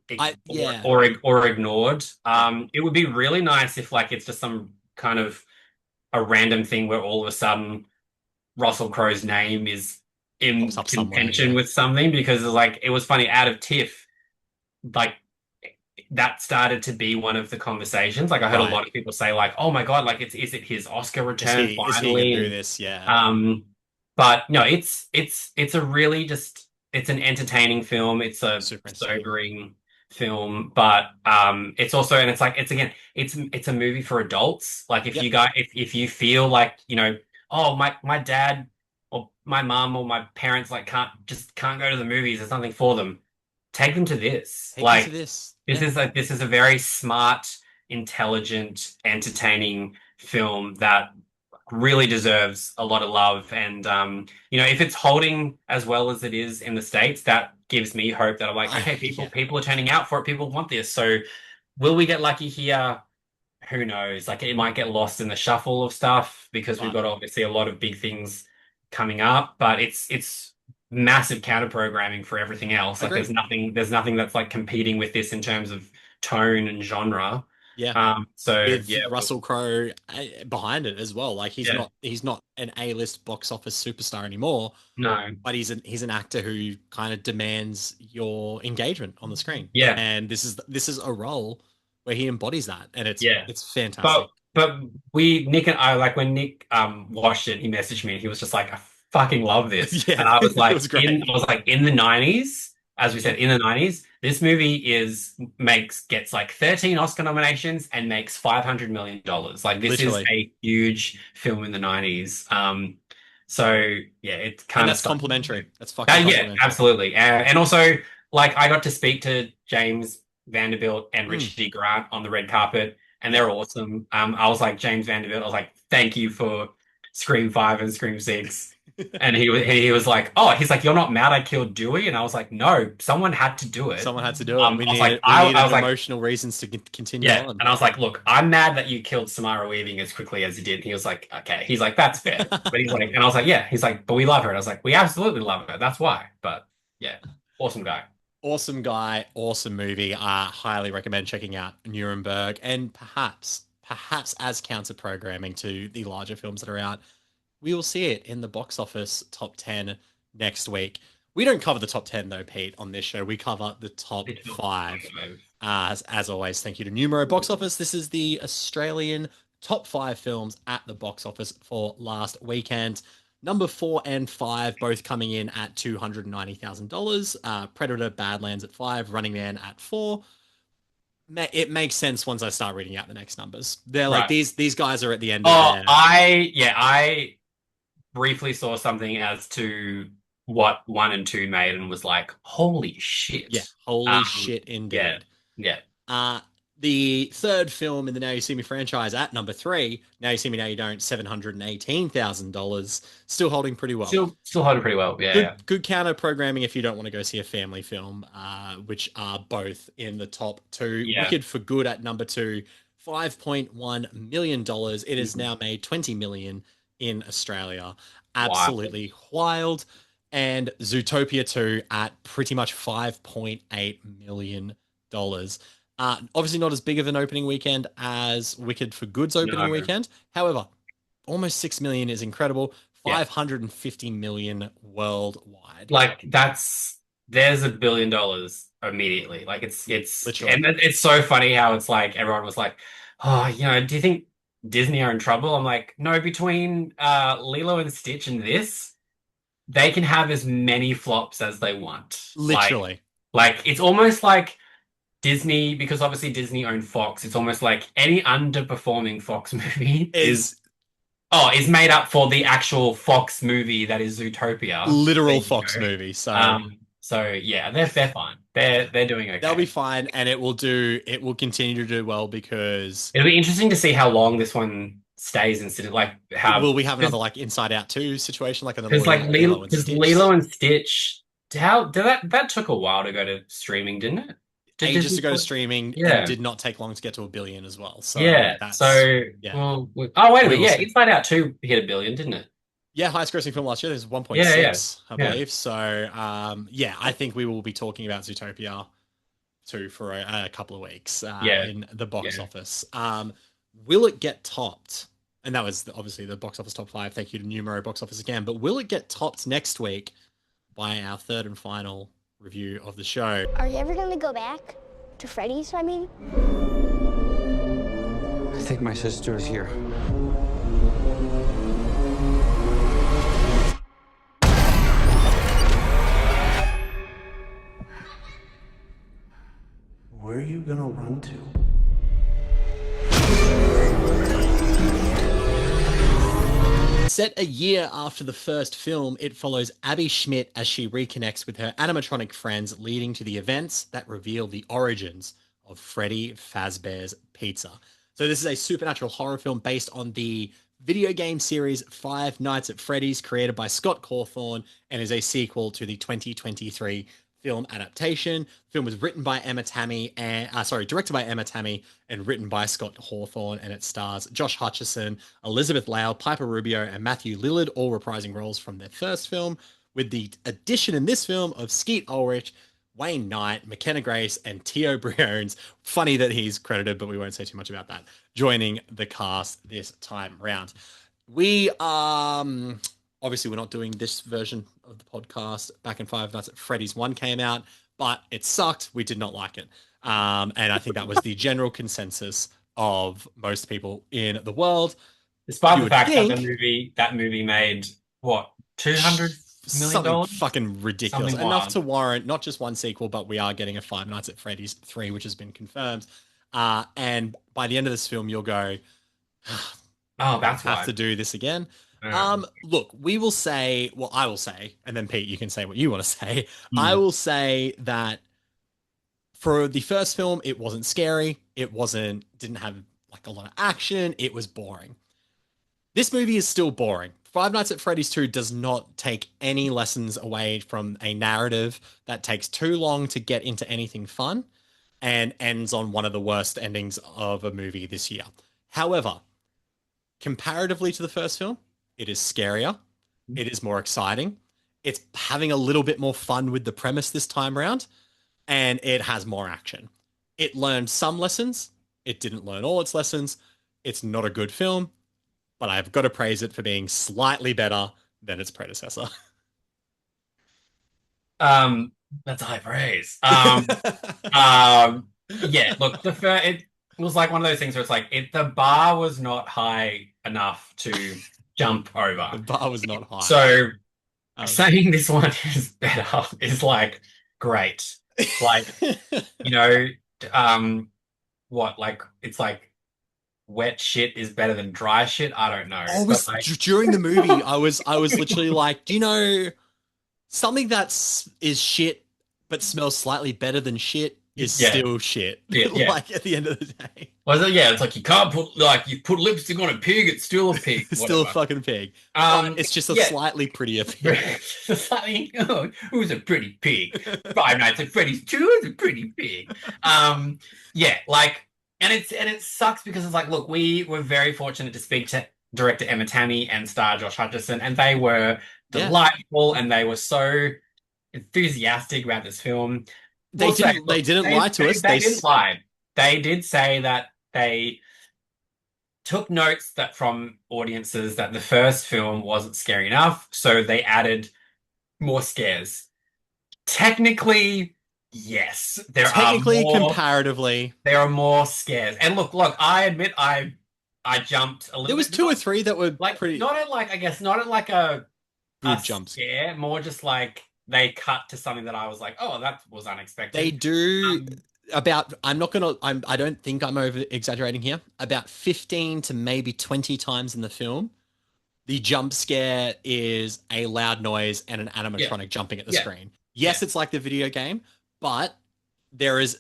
or ignored. It would be really nice if like it's just some kind of a random thing where all of a sudden Russell Crowe's name is in contention with something, because like it was funny, out of TIFF, like that started to be one of the conversations. Like I heard a lot of people say like, oh my God, like is it his Oscar return finally? Is he gonna do this? Yeah. But no, it's a really just, it's an entertaining film. It's a Super entertaining. sobering film, but it's also, and it's like, it's again, it's a movie for adults. Like if Yep. you guys, if you feel like, you know, oh, my dad or my mom or my parents like can't go to the movies, there's something for them, take them to this. Take Like me to this. this Yeah. is like, this is a very smart, intelligent, entertaining film that really deserves a lot of love. And you know, if it's holding as well as it is in the States, that gives me hope that I'm like, okay, people are turning out for it. People want this. So will we get lucky here? Who knows? Like it might get lost in the shuffle of stuff because we've got obviously a lot of big things coming up, but it's massive counter programming for everything else. Like there's nothing that's like competing with this in terms of tone and genre. Yeah. So With yeah, Russell Crowe behind it as well. Like he's Yeah. not an A-list box office superstar anymore. no, But he's an actor who kind of demands your engagement on the screen. Yeah. And this is a role where he embodies that, and it's Yeah. it's fantastic. but Nick and I, like when Nick watched it, he messaged me and he was just like, I fucking love this. Yeah, And I was it like, was great. I was like, in the 90s, as we said, in the 90s, this movie gets like 13 Oscar nominations and makes $500 million. Like this Literally. is a huge film in the 90s. So yeah, it's kind And of that's complimentary. That's fucking yeah, complimentary. absolutely. And also, like, I got to speak to James Vanderbilt and Richard D. Grant on the red carpet, and they're awesome. I was like, James Vanderbilt, I was like, thank you for Scream 5 and Scream 6. And he was like, oh, he's like, you're not mad I killed Dewey? And I was like, no, someone had to do it. Someone had to do it. I We was needed, like, we I needed was like, emotional reasons to continue yeah. on. And I was like, look, I'm mad that you killed Samara Weaving as quickly as you did. And he was like, okay. He's like, that's fair. But he's like, and I was like, yeah. He's like, but we love her. And I was like, we absolutely love her. That's why. But yeah, awesome guy. Awesome guy, awesome movie. I highly recommend checking out Nuremberg, and perhaps as counter programming to the larger films that are out, we will see it in the box office top 10 next week. We don't cover the top 10 though, Pete, on this show. We cover the top 5. As always, thank you to Numero Box Office. This is the Australian top 5 films at the box office for last weekend. Number 4 and 5 both coming in at $290,000. Predator, Badlands at 5, Running Man at 4. It makes sense once I start reading out the next numbers. They're like, these guys are at the end of their... I briefly saw something as to what 1 and 2 made and was like, holy shit. Yeah, holy shit indeed. Yeah. The third film in the Now You See Me franchise at number 3, Now You See Me, Now You Don't, $718,000. Still holding pretty well. Still holding pretty well, yeah. Good counter programming if you don't want to go see a family film, which are both in the top 2. Yeah. Wicked for Good at number 2, $5.1 million. It has now made $20 million in Australia. Absolutely wild. And Zootopia 2 at pretty much $5.8 million. Obviously not as big of an opening weekend as Wicked for Good's opening weekend. However, almost 6 million is incredible. 550 million worldwide. Like there's $1 billion immediately. Like it's literally. And it's so funny how it's like everyone was like, oh, you know, do you think Disney are in trouble? I'm like, no, between Lilo and Stitch and this, they can have as many flops as they want. Literally. Like it's almost like Disney, because obviously Disney owned Fox, it's almost like any underperforming Fox movie is made up for the actual Fox movie that is Zootopia. Literal Fox movie. So yeah, they're fine. They're doing okay. They'll be fine, and it will continue to do well because it'll be interesting to see how long this one stays in like how will we have another like Inside Out 2 situation, like another because like Lilo and Stitch, that took a while to go to streaming, didn't it? Ages to go to streaming, and did not take long to get to $1 billion as well. So Well, oh wait a minute, yeah, Inside Out 2 hit $1 billion, didn't it? Yeah, highest grossing film last year. There's 1.6, I believe. So I think we will be talking about Zootopia 2 for a couple of weeks in the box office. Will it get topped? And that was obviously the box office top 5. Thank you to Numero Box Office again. But will it get topped next week by our third and final review of the show? Are you ever going to go back to Freddy's, I mean? I think my sister is here. Where are you gonna run to? Set a year after the first film, it follows Abby Schmidt as she reconnects with her animatronic friends, leading to the events that reveal the origins of Freddy Fazbear's Pizza. So this is a supernatural horror film based on the video game series Five Nights at Freddy's, created by Scott Cawthon, and is a sequel to the 2023 film adaptation. The film was written by Emma Tammy and directed by Emma Tammy and written by Scott Hawthorne, and it stars Josh Hutcherson, Elizabeth Lau, Piper Rubio, and Matthew Lillard, all reprising roles from their first film, with the addition in this film of Skeet Ulrich, Wayne Knight, McKenna Grace, and Tio Briones. Funny that he's credited, but we won't say too much about that. Joining the cast this time round. We obviously we're not doing this version of the podcast back in Five Nights at Freddy's 1 came out, but it sucked. We did not like it. And I think that was the general consensus of most people in the world. Despite the fact that that movie made what, $200 million? Something fucking ridiculous. Something Enough wild. to warrant not just one sequel, but we are getting a Five Nights at Freddy's 3, which has been confirmed. And by the end of this film, you'll go, oh, that's have why. to do this again. Look, we will say, well, I will say, and then Pete, you can say what you want to say. I will say that for the first film, it wasn't scary. Didn't have like a lot of action. It was boring. This movie is still boring. Five Nights at Freddy's 2 does not take any lessons away from a narrative that takes too long to get into anything fun and ends on one of the worst endings of a movie this year. However, comparatively to the first film, it is scarier. It is more exciting. It's having a little bit more fun with the premise this time around, and it has more action. It learned some lessons. It didn't learn all its lessons. It's not a good film, but I've got to praise it for being slightly better than its predecessor. That's high praise. Yeah, look, it was like one of those things where it's like the bar was not high enough to jump over. The bar was not high. So saying this one is better is like great. Like, what, like it's like wet shit is better than dry shit. I don't know. During the movie, I was literally like, do you know something is shit but smells slightly better than shit is still shit. Yeah. Like at the end of the day. Well, it's like you can't you put lipstick on a pig, it's still a pig. It's still a fucking pig. It's just a slightly prettier pig. Who's a pretty pig? Five Nights at Freddy's 2 is a pretty pig. And it sucks because it's like, look, we were very fortunate to speak to director Emma Tammy and star Josh Hutcherson, and they were delightful and they were so enthusiastic about this film. They didn't lie to us. They didn't lie. They did say that they took notes from audiences that the first film wasn't scary enough, so they added more scares. Technically, yes. Comparatively, there are more scares. And look, I admit I jumped a little bit. There was 2 or 3 that were like pretty not at like a good jump scare, more just like they cut to something that I was like, oh, that was unexpected. They do I don't think I'm over exaggerating here. About 15 to maybe 20 times in the film, the jump scare is a loud noise and an animatronic jumping at the screen. Yes, it's like the video game, but there is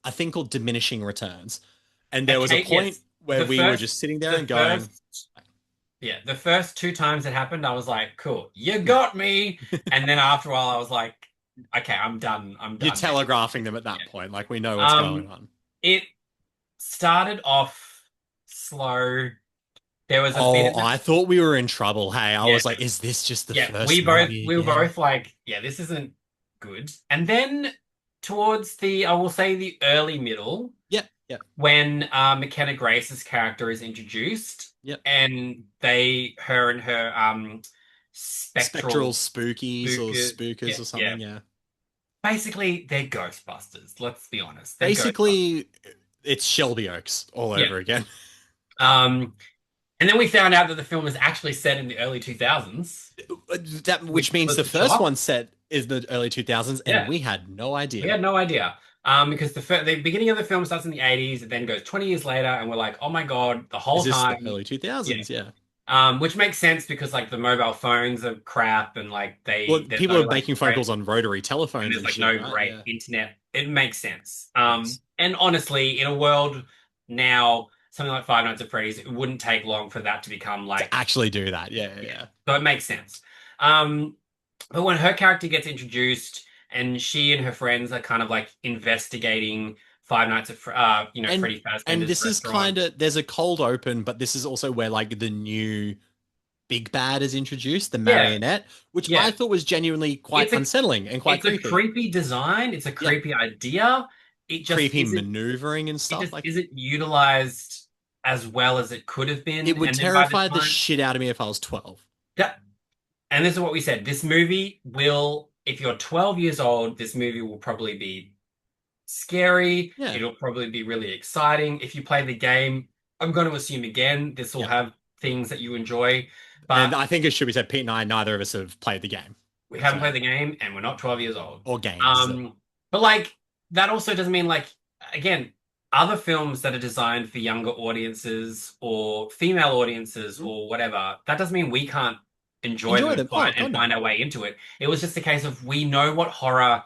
a thing called diminishing returns. And there was a point where we were just sitting there and going... the first 2 times it happened, I was like, cool, you got me. And then after a while, I was like, okay, I'm done. You're telegraphing them at that point. Like, we know what's going on. It started off slow. There was I thought we were in trouble. Hey, I was like, is this just the first we were both like, this isn't good. And then towards I will say the early middle. When McKenna Grace's character is introduced. And her and her spectral spookies or spookers or something. Basically, they're Ghostbusters. Let's be honest. It's Shelby Oaks all over again. And then we found out that the film is actually set in the early 2000s. Which means the first one set is the early 2000s, and we had no idea. Because the beginning of the film starts in the 80s, it then goes 20 years later, and we're like, oh my God, the Is whole this the time. early 2000s? Yeah. Which makes sense because like the mobile phones are crap and like Well, there's people no are like making phone great, calls on rotary and telephones there's and like shit, no right? great Yeah. internet. It makes sense. Yes. And honestly, in a world now, something like Five Nights at Freddy's, it wouldn't take long for that to become To like, actually do that. Yeah, yeah, yeah. yeah. So it makes sense. Um, but when her character gets introduced and she and her friends are kind of like investigating Five Nights at And Freddy and Fazbear's this is restaurant. kind of there's a cold open, but this is also where like the new big bad is introduced, the Yeah, marionette, which I yeah. thought was genuinely quite It's a unsettling and quite it's a creepy. creepy design. It's a Yeah. creepy idea. It just Creepy isn't. maneuvering and It stuff. just Like isn't utilized as well as it could have it been. would And then by the terrify the time shit out of me if I was 12. that, and this is what we said. This movie will, if you're 12 years old, this movie will probably be scary. Yeah. It'll probably be really exciting. If you play the game, I'm going to assume again this will Yeah. have things that you enjoy. And But I think it should be said, Pete and I, neither of us have played the game. we haven't So, played the game and we're not 12 years old. or games. But like that also doesn't mean like again, other films that are designed for younger audiences or female audiences or whatever, that doesn't mean we can't enjoy them Enjoy and them. Oh, God, and no. find our way into it. It was just a case of we know what horror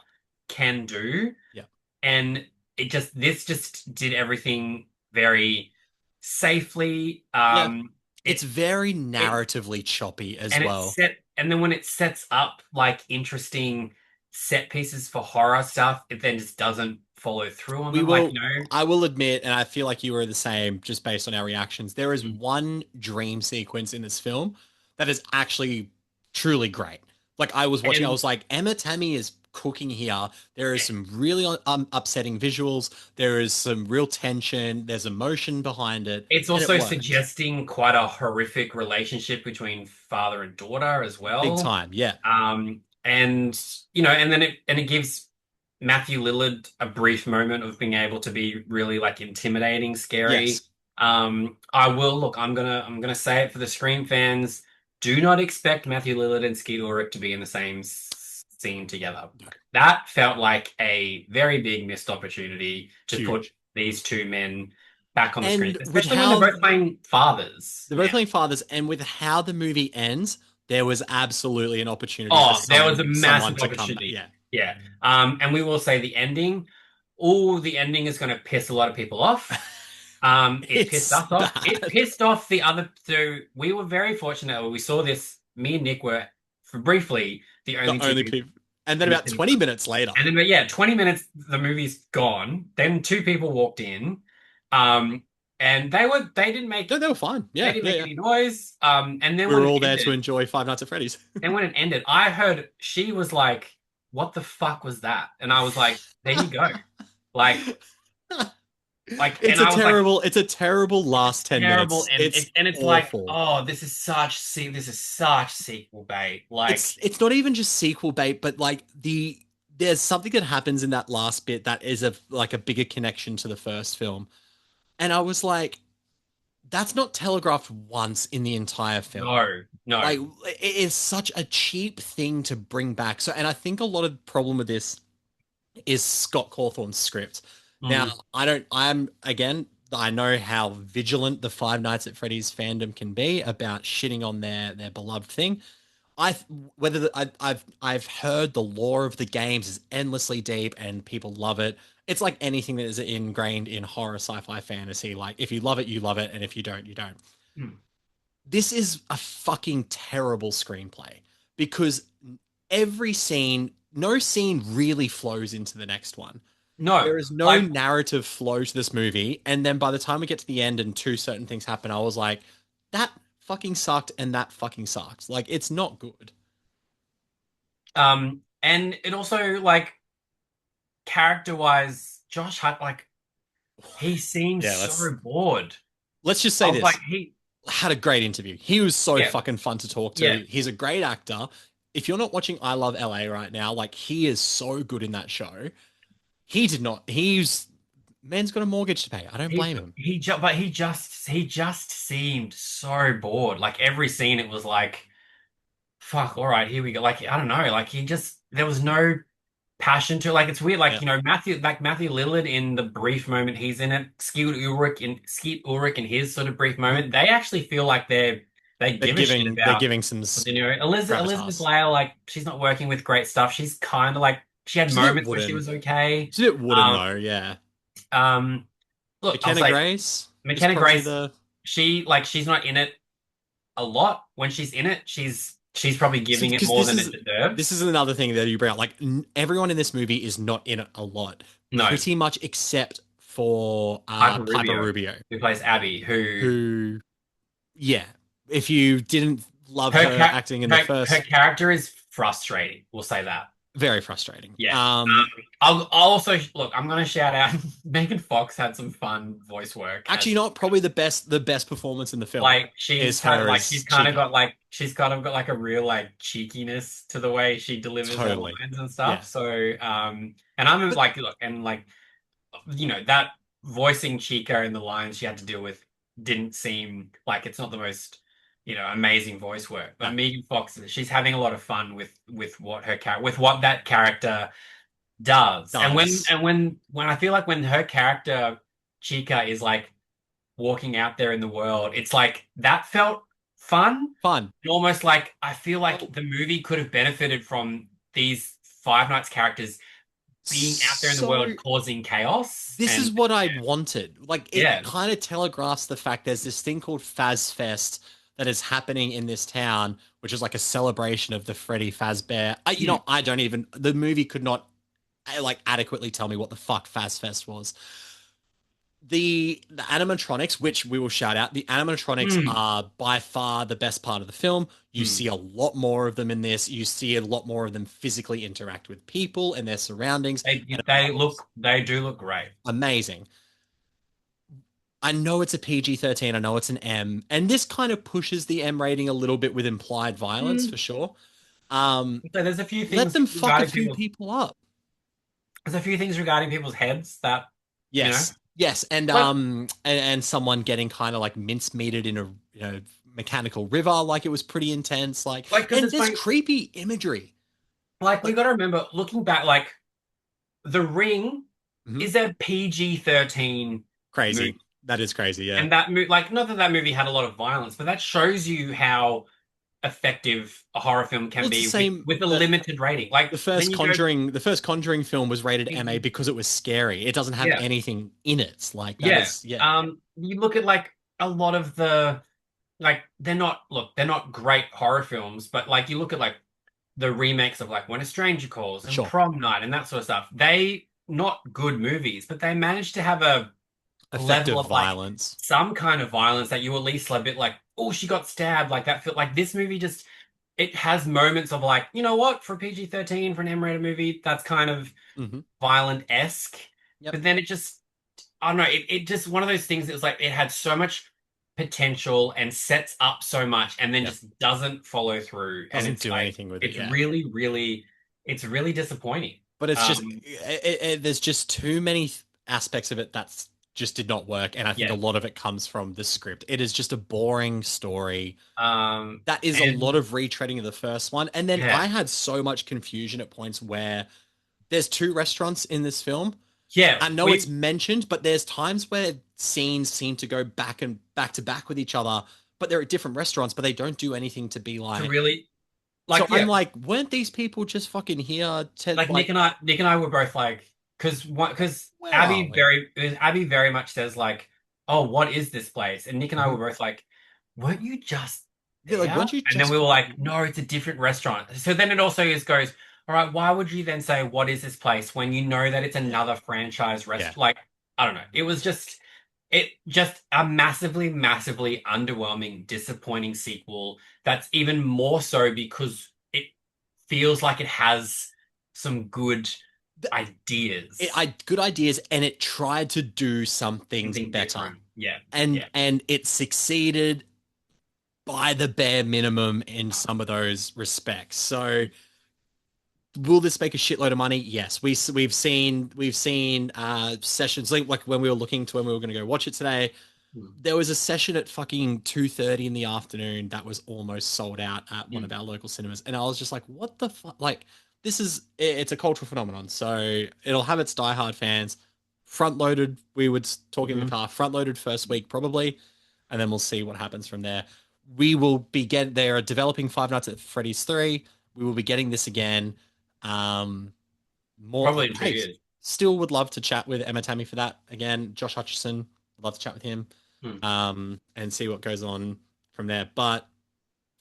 can do, Yeah. and this just did everything very safely. Yeah. It, It's very it narratively choppy as well. and then when it sets up like interesting set pieces for horror stuff, it then just doesn't follow through on We them. Like, will, I will admit, and I feel like you were the same just based on our reactions. There is one dream sequence in this film that is actually truly great. Like I was watching, I and was like, Emma Tammy is cooking here. There is some really upsetting visuals. There is some real tension. There's emotion behind it, it's and it also works suggesting quite a horrific relationship between father and daughter as big well. time. Yeah. And and then it gives Matthew Lillard a brief moment of being able to be really like intimidating, scary. Yes. I will look, I'm gonna say it for the Scream fans. Do not expect Matthew Lillard and Skeet Ulrich to be in the same scene together. That felt like a very big missed opportunity to put Huge. these two men back on the screen, And with especially when how they're both playing fathers. they're both playing fathers, and with how the movie ends, there was absolutely an opportunity for Oh, there was a someone massive to come back. opportunity. Yeah. Yeah. And we will say the ending. Oh, the ending is going to piss a lot of people off. It It's pissed us off. bad. It pissed off the other. So we were very fortunate. We saw this. Me and Nick were, for briefly, the only The only two. people. And then about 20 minutes later. And then, yeah, 20 minutes, the movie's gone. Then two people walked in. And they didn't make No, they were fine. they Yeah, didn't yeah, make yeah. any noise. And then We when were it all there ended, to enjoy Five Nights at Freddy's. then when it ended, I heard she was like, "What the fuck was that?" And I was like, "There you go." Like, It's and a I was terrible, it's a terrible last 10 terrible, minutes. and it's like, awful. oh, this is such sequel bait. Like, It's not even just sequel bait, but like there's something that happens in that last bit that is like a bigger connection to the first film. And I was like, that's not telegraphed once in the entire film. no, Like it is such a cheap thing to bring back. So, and I think a lot of the problem with this is Scott Cawthorne's script. Now, I know how vigilant the Five Nights at Freddy's fandom can be about shitting on their beloved thing. I've heard the lore of the games is endlessly deep and people love it. It's like anything that is ingrained in horror, sci-fi, fantasy. Like if you love it, you love it, and if you don't, you don't. This is a fucking terrible screenplay because no scene really flows into the next one. no. There is no narrative flow to this movie. And then by the time we get to the end and two certain things happen, I was like, that fucking sucked and that fucking sucks. Like, it's not good. And it also like character-wise, Josh had like he seemed so bored. Let's just say this. Like he had a great interview. He was so fucking fun to talk to. Yeah. He's a great actor. If you're not watching I Love LA right now, like he is so good in that show. Man's got a mortgage to pay. I don't blame him. He just seemed so bored. Like every scene, it was like, fuck, all right, here we go. Like, I don't know. Like there was no passion to like it's weird. Like, Matthew Lillard in the brief moment he's in it, Skeet Ulrich in his sort of brief moment, they actually feel like they give a shit about they're giving some Elizabeth gravitas. Lyle, like she's not working with great stuff. She's kind of like she had moments where she was okay. She's a bit wooden though, yeah. Look, McKenna Grace. she's not in it a lot. When she's in it, she's probably giving it more than it deserves. This is another thing that you bring up. Like everyone in this movie is not in it a lot, pretty much except for Piper Rubio, who plays Abby. Who, yeah. If you didn't love her acting in the first, her character is frustrating. We'll say that. Very frustrating. Yeah. I'll also look. I'm going to shout out Megan Fox had some fun voice work. Actually, not probably the best performance in the film. Like she's kind of got like a real like cheekiness to the way she delivers her lines and stuff. Yeah. So and I'm like, look, and like, that voicing Chica and the lines she had to deal with didn't seem like it's not the most amazing voice work. But Megan Fox, she's having a lot of fun with what that character does. And when I feel like when her character Chica is like walking out there in the world, it's like that felt fun. And almost like I feel like the movie could have benefited from these Five Nights characters being out there in the world causing chaos. This is what I wanted. Like it kind of telegraphs the fact there's this thing called Faz Fest that is happening in this town, which is like a celebration of the Freddy Fazbear. The movie could not like adequately tell me what the fuck Faz Fest was. The animatronics, which we will shout out, the animatronics are by far the best part of the film. You see a lot more of them in this. You see a lot more of them physically interact with people and their surroundings. They do look great. Amazing. I know it's a PG-13. I know it's an M, and this kind of pushes the M rating a little bit with implied violence for sure. So there's a few things. Let them fuck a few people up. There's a few things regarding people's heads that yes, and and someone getting kind of like mincemeated in a mechanical river, like it was pretty intense. Like and there's creepy imagery. Like we got to remember, looking back, like The Ring is a PG-13 crazy. movie. That is crazy, yeah. And that not that movie had a lot of violence, but that shows you how effective a horror film can be with a limited rating. Like the first Conjuring film was rated MA because it was scary. It doesn't have anything in it. It's like you look at like a lot of the they're not great horror films, but like you look at like the remakes of like When a Stranger Calls and Prom Night and that sort of stuff. They not good movies, but they managed to have a level of violence, like, some kind of violence that you at least a bit like, oh, she got stabbed, like that. Feel like this movie just it has moments of like, you know what, for a PG-13 for an M-rated movie, that's kind of violent-esque. But then it just, I don't know, it just one of those things that was like it had so much potential and sets up so much, and then just doesn't follow through. Doesn't do anything with it. It's really, really, it's really disappointing. But it's just there's just too many aspects of it that's just did not work, and I think a lot of it comes from the script. It is just a boring story. That is a lot of retreading of the first one, and then I had so much confusion at points where there's two restaurants in this film. Yeah, I know it's mentioned, but there's times where scenes seem to go back to back with each other, but they're at different restaurants, but they don't do anything to be like really. Like, so I'm like, weren't these people just fucking here? Nick and I were both like. Because Abby very much says like, oh, what is this place? And Nick and I were both like, weren't you just there? Like, weren't you just... And then we were like, no, it's a different restaurant. So then it also goes, all right, why would you then say, what is this place when you know that it's another franchise restaurant? Like, I don't know. It was just a massively, massively underwhelming, disappointing sequel. That's even more so because it feels like it has some good ideas. Good ideas, and it tried to do something better. And it succeeded by the bare minimum in some of those respects. So will this make a shitload of money? Yes. We've seen sessions like when we were going to go watch it today. There was a session at fucking 2:30 in the afternoon that was almost sold out at one of our local cinemas, and I was just like, what the fuck? Like, it's a cultural phenomenon, so it'll have its diehard fans. Front loaded, we would talk in the car. Front loaded first week probably, and then we'll see what happens from there. We will be they are developing Five Nights at Freddy's 3. We will be getting this again. More Probably in 2 years. Still would love to chat with Emma Tammy for that again. Josh Hutcherson, would love to chat with him, and see what goes on from there. But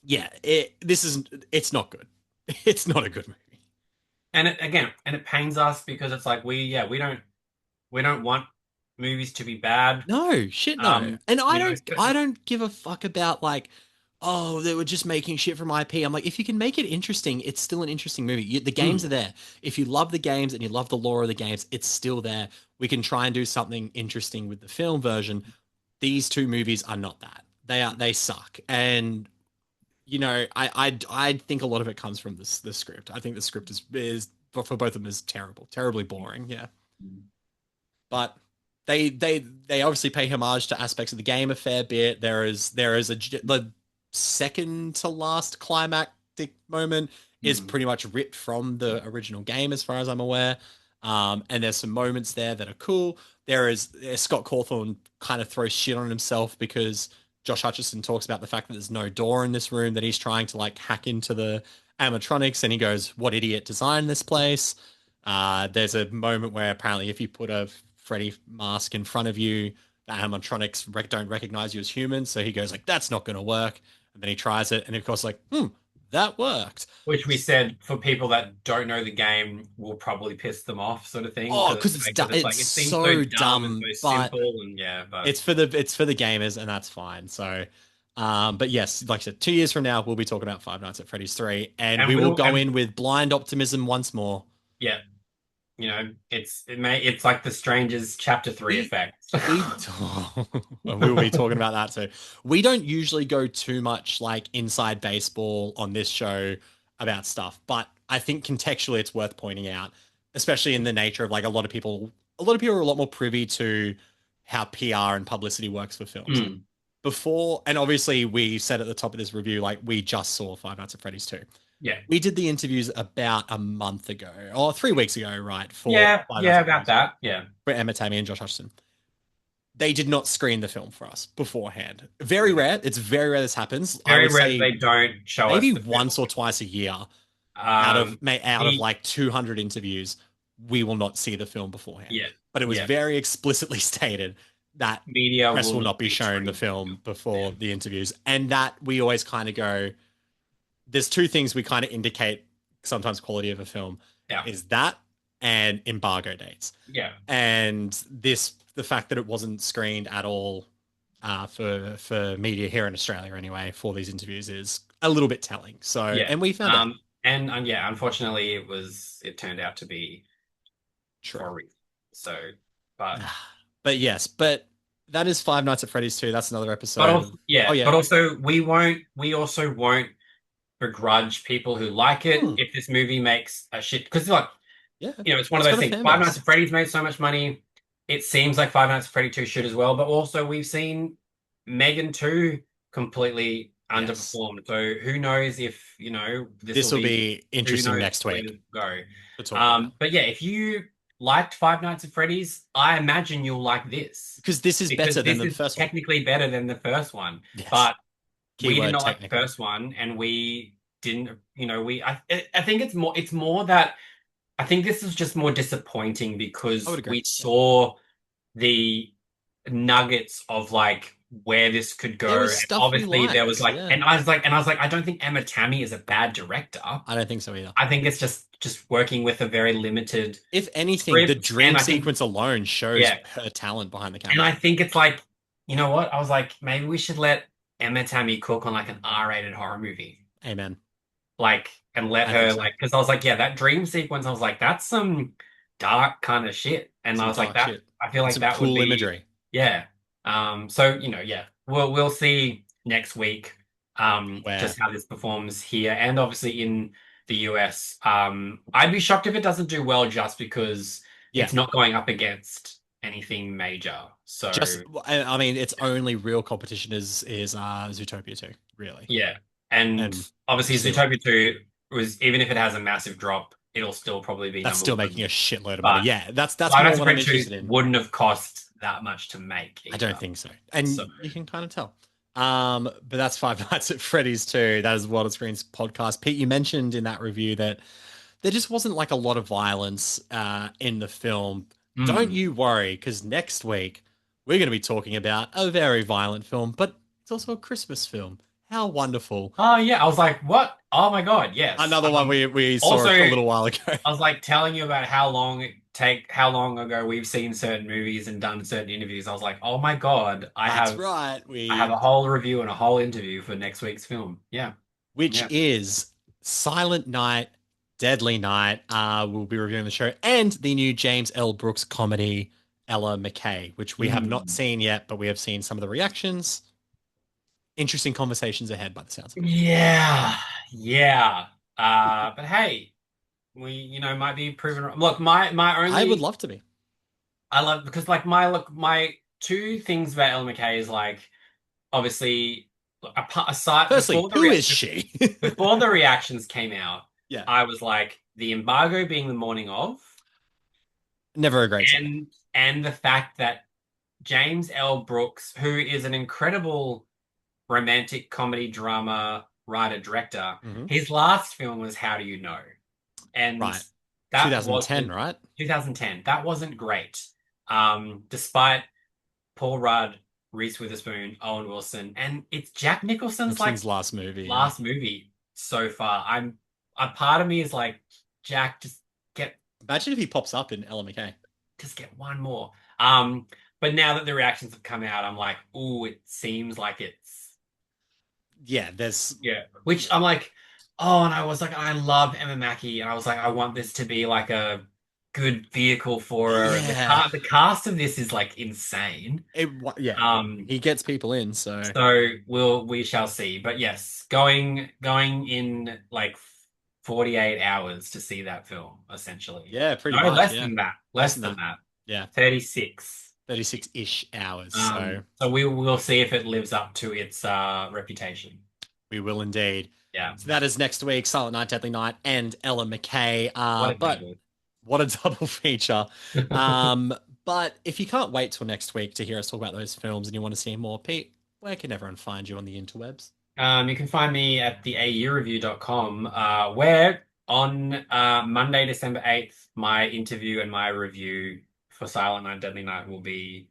yeah, it's not good. It's not a good movie. And it pains us because it's like we don't want movies to be bad. No, shit no. And I don't give a fuck about like, oh, they were just making shit from IP. I'm like, if you can make it interesting, it's still an interesting movie. The games are there. If you love the games and you love the lore of the games, it's still there. We can try and do something interesting with the film version. These two movies are not that. They suck. And you know, I think a lot of it comes from the script. I think the script is for both of them is terribly boring. Yeah. But they obviously pay homage to aspects of the game a fair bit. There is the second to last climactic moment is pretty much ripped from the original game, as far as I'm aware. And there's some moments there that are cool. There is Scott Cawthon kind of throws shit on himself because Josh Hutcherson talks about the fact that there's no door in this room, that he's trying to like hack into the animatronics, and he goes, "What idiot designed this place?" There's a moment where apparently if you put a Freddy mask in front of you, the animatronics don't recognize you as human. So he goes like, "That's not going to work." And then he tries it, and of course like, that worked. Which we said, for people that don't know the game, will probably piss them off, sort of thing. Oh, because it seems so dumb, and so simple, and but it's for the gamers, and that's fine. So, but yes, like I said, 2 years from now, we'll be talking about Five Nights at Freddy's 3, and we will go in with blind optimism once more. Yeah. You know, it's like the Strangers Chapter 3 effect. We will be talking about that too. We don't usually go too much like inside baseball on this show about stuff, but I think contextually it's worth pointing out, especially in the nature of like a lot of people are a lot more privy to how PR and publicity works for films. Before, and obviously we said at the top of this review, like we just saw Five Nights at Freddy's 2. Yeah. We did the interviews about a month ago or 3 weeks ago, right? For about that. Yeah. For Emma Tammy and Josh Hutcherson. They did not screen the film for us beforehand. Very rare. It's very rare this happens. Very rare they don't show us. Maybe once or twice a year out of like 200 interviews, we will not see the film beforehand. Yeah. But it was very explicitly stated that media press will not be shown the film before the interviews. And that we always kind of go, there's two things we kind of indicate sometimes quality of a film is that and embargo dates. Yeah. And the fact that it wasn't screened at all for media here in Australia anyway for these interviews is a little bit telling. So, and we found it. And unfortunately it turned out to be true. So, but yes, but that is Five Nights at Freddy's 2. That's another episode. But also we also won't begrudge people who like it if this movie makes a shit, because like it's one of those things. Five Nights at Freddy's made so much money. It seems like Five Nights at Freddy 2 should as well, but also we've seen Megan 2 completely underperformed. So who knows if this will be interesting next week. But yeah, if you liked Five Nights at Freddy's, I imagine you'll like this, because this is better than the first one. Technically better than the first one, but we did not like the first one, and we didn't. I think it's more that I think this is just more disappointing because we saw the nuggets of like where this could go. And obviously there was like, and I was like, I don't think Emma Tammy is a bad director. I don't think so either. I think it's just working with a very limited. If anything, the dream sequence alone shows her talent behind the camera. And I think it's like, you know what? I was like, maybe we should let Emma Tammy cook on like an R-rated horror movie. Amen. Like, and let her like, because I was like, that dream sequence, I was like, that's some dark kind of shit. And I was like, I feel like that would be imagery. Yeah. So we'll see next week just how this performs here, and obviously in the US. I'd be shocked if it doesn't do well, just because it's not going up against anything major. So I mean, its only real competition is Zootopia 2, really. Yeah. And obviously Zootopia 2 was, even if it has a massive drop, it'll still probably be That's number still one. making a shitload of But money. Yeah, that's Five more Nights at what I'm Freddy's interested 2 in. wouldn't have cost that much to make I either. don't think so. And So- you can kind of tell. But that's Five Nights at Freddy's 2. That is World of Screens podcast. Pete, you mentioned in that review that there just wasn't like a lot of violence in the film. Don't you worry, because next week we're going to be talking about a very violent film, but it's also a Christmas film. How wonderful. Oh yeah, I was like, what? Oh my God, yes. Another one we saw also, a little while ago. I was like telling you about how long ago we've seen certain movies and done certain interviews. I was like, oh my God, That's right. I have a whole review and a whole interview for next week's film. Yeah. Which is Silent Night, Deadly Night. We'll be reviewing the show, and the new James L. Brooks comedy, Ella McKay, which we have not seen yet, but we have seen some of the reactions. Interesting conversations ahead by the sounds of it. Yeah. Yeah. But hey, we might be proven wrong. Look, my only I would love to be. I love because like my two things about Ella McKay is like obviously aside Firstly, before the who is she? before the reactions came out, Yeah. I was like the embargo being the morning of, Never a great sign. and the fact that James L. Brooks, who is an incredible romantic comedy drama writer director, his last film was How Do You Know? And Right. that 2010, right? 2010. That wasn't great. Despite Paul Rudd, Reese Witherspoon, Owen Wilson, and it's Jack Nicholson's last movie. Last movie so far. A part of me is like, Jack, just get. Imagine if he pops up in Ella McKay. Just get one more. But now that the reactions have come out, I'm like, ooh, it seems like it's. Yeah, there's. Yeah. Which I'm like, oh, and I was like, I love Emma Mackey, and I was like, I want this to be like a good vehicle for her. Yeah. And the cast of this is like insane. He gets people in, so we shall see. But yes, going in like 48 hours to see that film, essentially. Yeah, pretty no, much. Less yeah. than that. Less than that. Yeah. 36-ish hours. So we will see if it lives up to its reputation. We will indeed. Yeah. So that is next week, Silent Night, Deadly Night, and Ella McKay. What a double feature. But if you can't wait till next week to hear us talk about those films and you want to see more, Pete, where can everyone find you on the interwebs? You can find me at theaureview.com, where on Monday, December 8th, my interview and my review for Silent Night, Deadly Night will be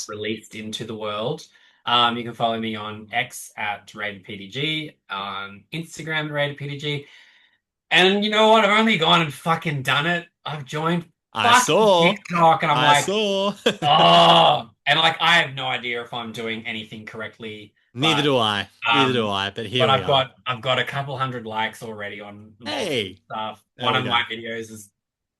released into the world. You can follow me on X at RatedPDG, on Instagram at RatedPDG. And you know what? I've only gone and fucking done it. I've joined TikTok, and I'm oh, and like I have no idea if I'm doing anything correctly. Neither do I. But here I've got a couple hundred likes already on stuff. One of my videos is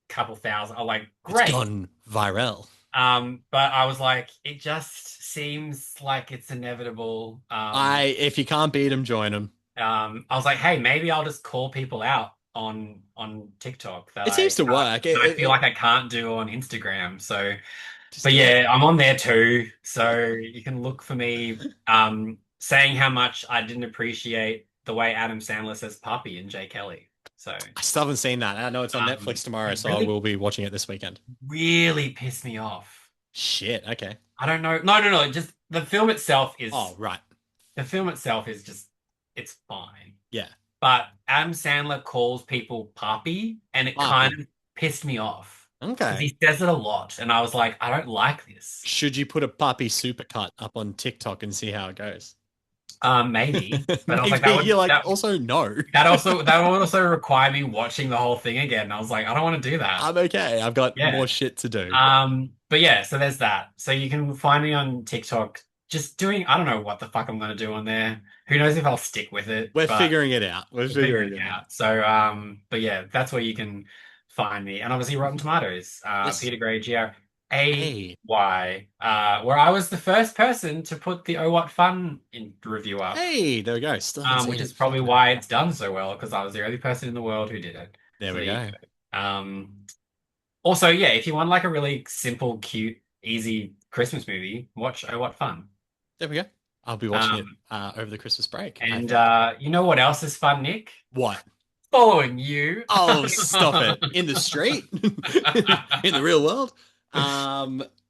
a couple thousand. I'm like, great. It's gone viral. But I was like, it just seems like it's inevitable. If you can't beat them, join them. I was like, hey, maybe I'll just call people out on TikTok. That it seems to work. I feel like I can't do on Instagram. So, but yeah, I'm on there too. So you can look for me saying how much I didn't appreciate the way Adam Sandler says puppy in Jay Kelly. So I still haven't seen that. I know it's on Netflix tomorrow, so I will be watching it this weekend. Really pissed me off. Shit. Okay. I don't know. No. Just the film itself is. Oh, right. The film itself is just. It's fine. Yeah. But Adam Sandler calls people puppy, and it kind of pissed me off. Okay. He says it a lot, and I was like, I don't like this. Should you put a puppy supercut up on TikTok and see how it goes? Maybe. But I was like, that would also require me watching the whole thing again. And I was like, I don't want to do that. I'm okay. I've got more shit to do. But yeah, so there's that. So you can find me on TikTok just doing, I don't know what the fuck I'm going to do on there. Who knows if I'll stick with it. We're figuring it out. We're figuring it out. So, but yeah, that's where you can find me. And obviously Rotten Tomatoes, Peter Gray, GRAY, where I was the first person to put the Oh What Fun in review up. Hey, there we go. Which is probably why it's done so well, because I was the only person in the world who did it. There we go. Also, yeah, if you want like a really simple, cute, easy Christmas movie, watch Oh What Fun. There we go. I'll be watching it over the Christmas break. And you know what else is fun, Nick? What? following you. Oh, stop it. In the street? In the real world?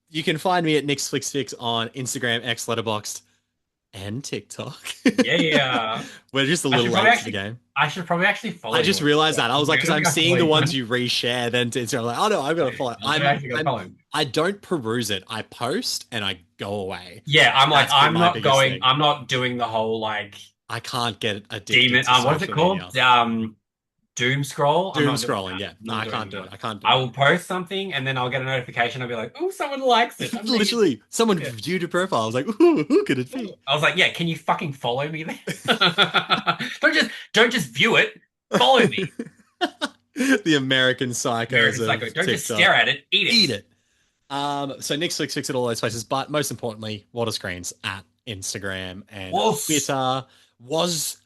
You can find me at NixFlixFix on Instagram, X, Letterboxd, and TikTok. Yeah. We're just a little late to the game. I should probably actually follow I just you. realized that. I was like, because I'm seeing the ones you. you reshare then to Instagram. I'm like, oh no, I've got to follow. I don't peruse it. I post and I go away. Yeah, I'm like, That's been I'm my not biggest going, thing. I'm not doing the whole like I can't get addicted demon. to What's it social called? media. Doom scroll. I'm Doom not doing scrolling, that. yeah. No, I can't do it. I can't do I it. will post something and then I'll get a notification. I'll be like, oh, someone likes it. Amazing. Literally, someone viewed your profile. I was like, ooh, who could it be? I was like, yeah, can you fucking follow me then? don't just view it. Follow me. The American psychos of Don't TikTok. just stare at it. Eat it. Eat it. So Netflix fix it all those places, but most importantly, Water Screens at Instagram and Twitter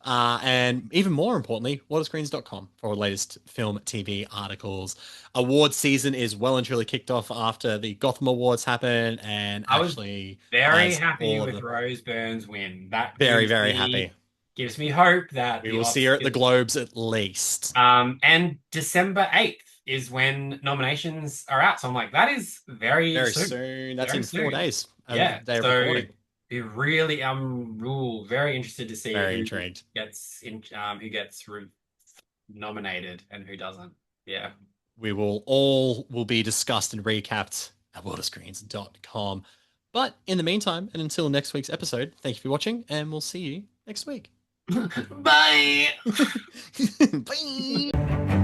and even more importantly, waterscreens.com for latest film, TV articles. Award season is well and truly kicked off after the Gotham Awards happened, and I was actually very happy with Rose Byrne's win. That very happy. Gives me hope that we will see her at the Globes at least. And December 8th is when nominations are out. So I'm like, that is very soon. That's in 4 days. Yeah. They're so recording. it really, very interested to see intrigued. who gets nominated and who doesn't. Yeah. We will be discussed and recapped at waterscreens.com. But in the meantime, and until next week's episode, thank you for watching, and we'll see you next week. Bye. Bye.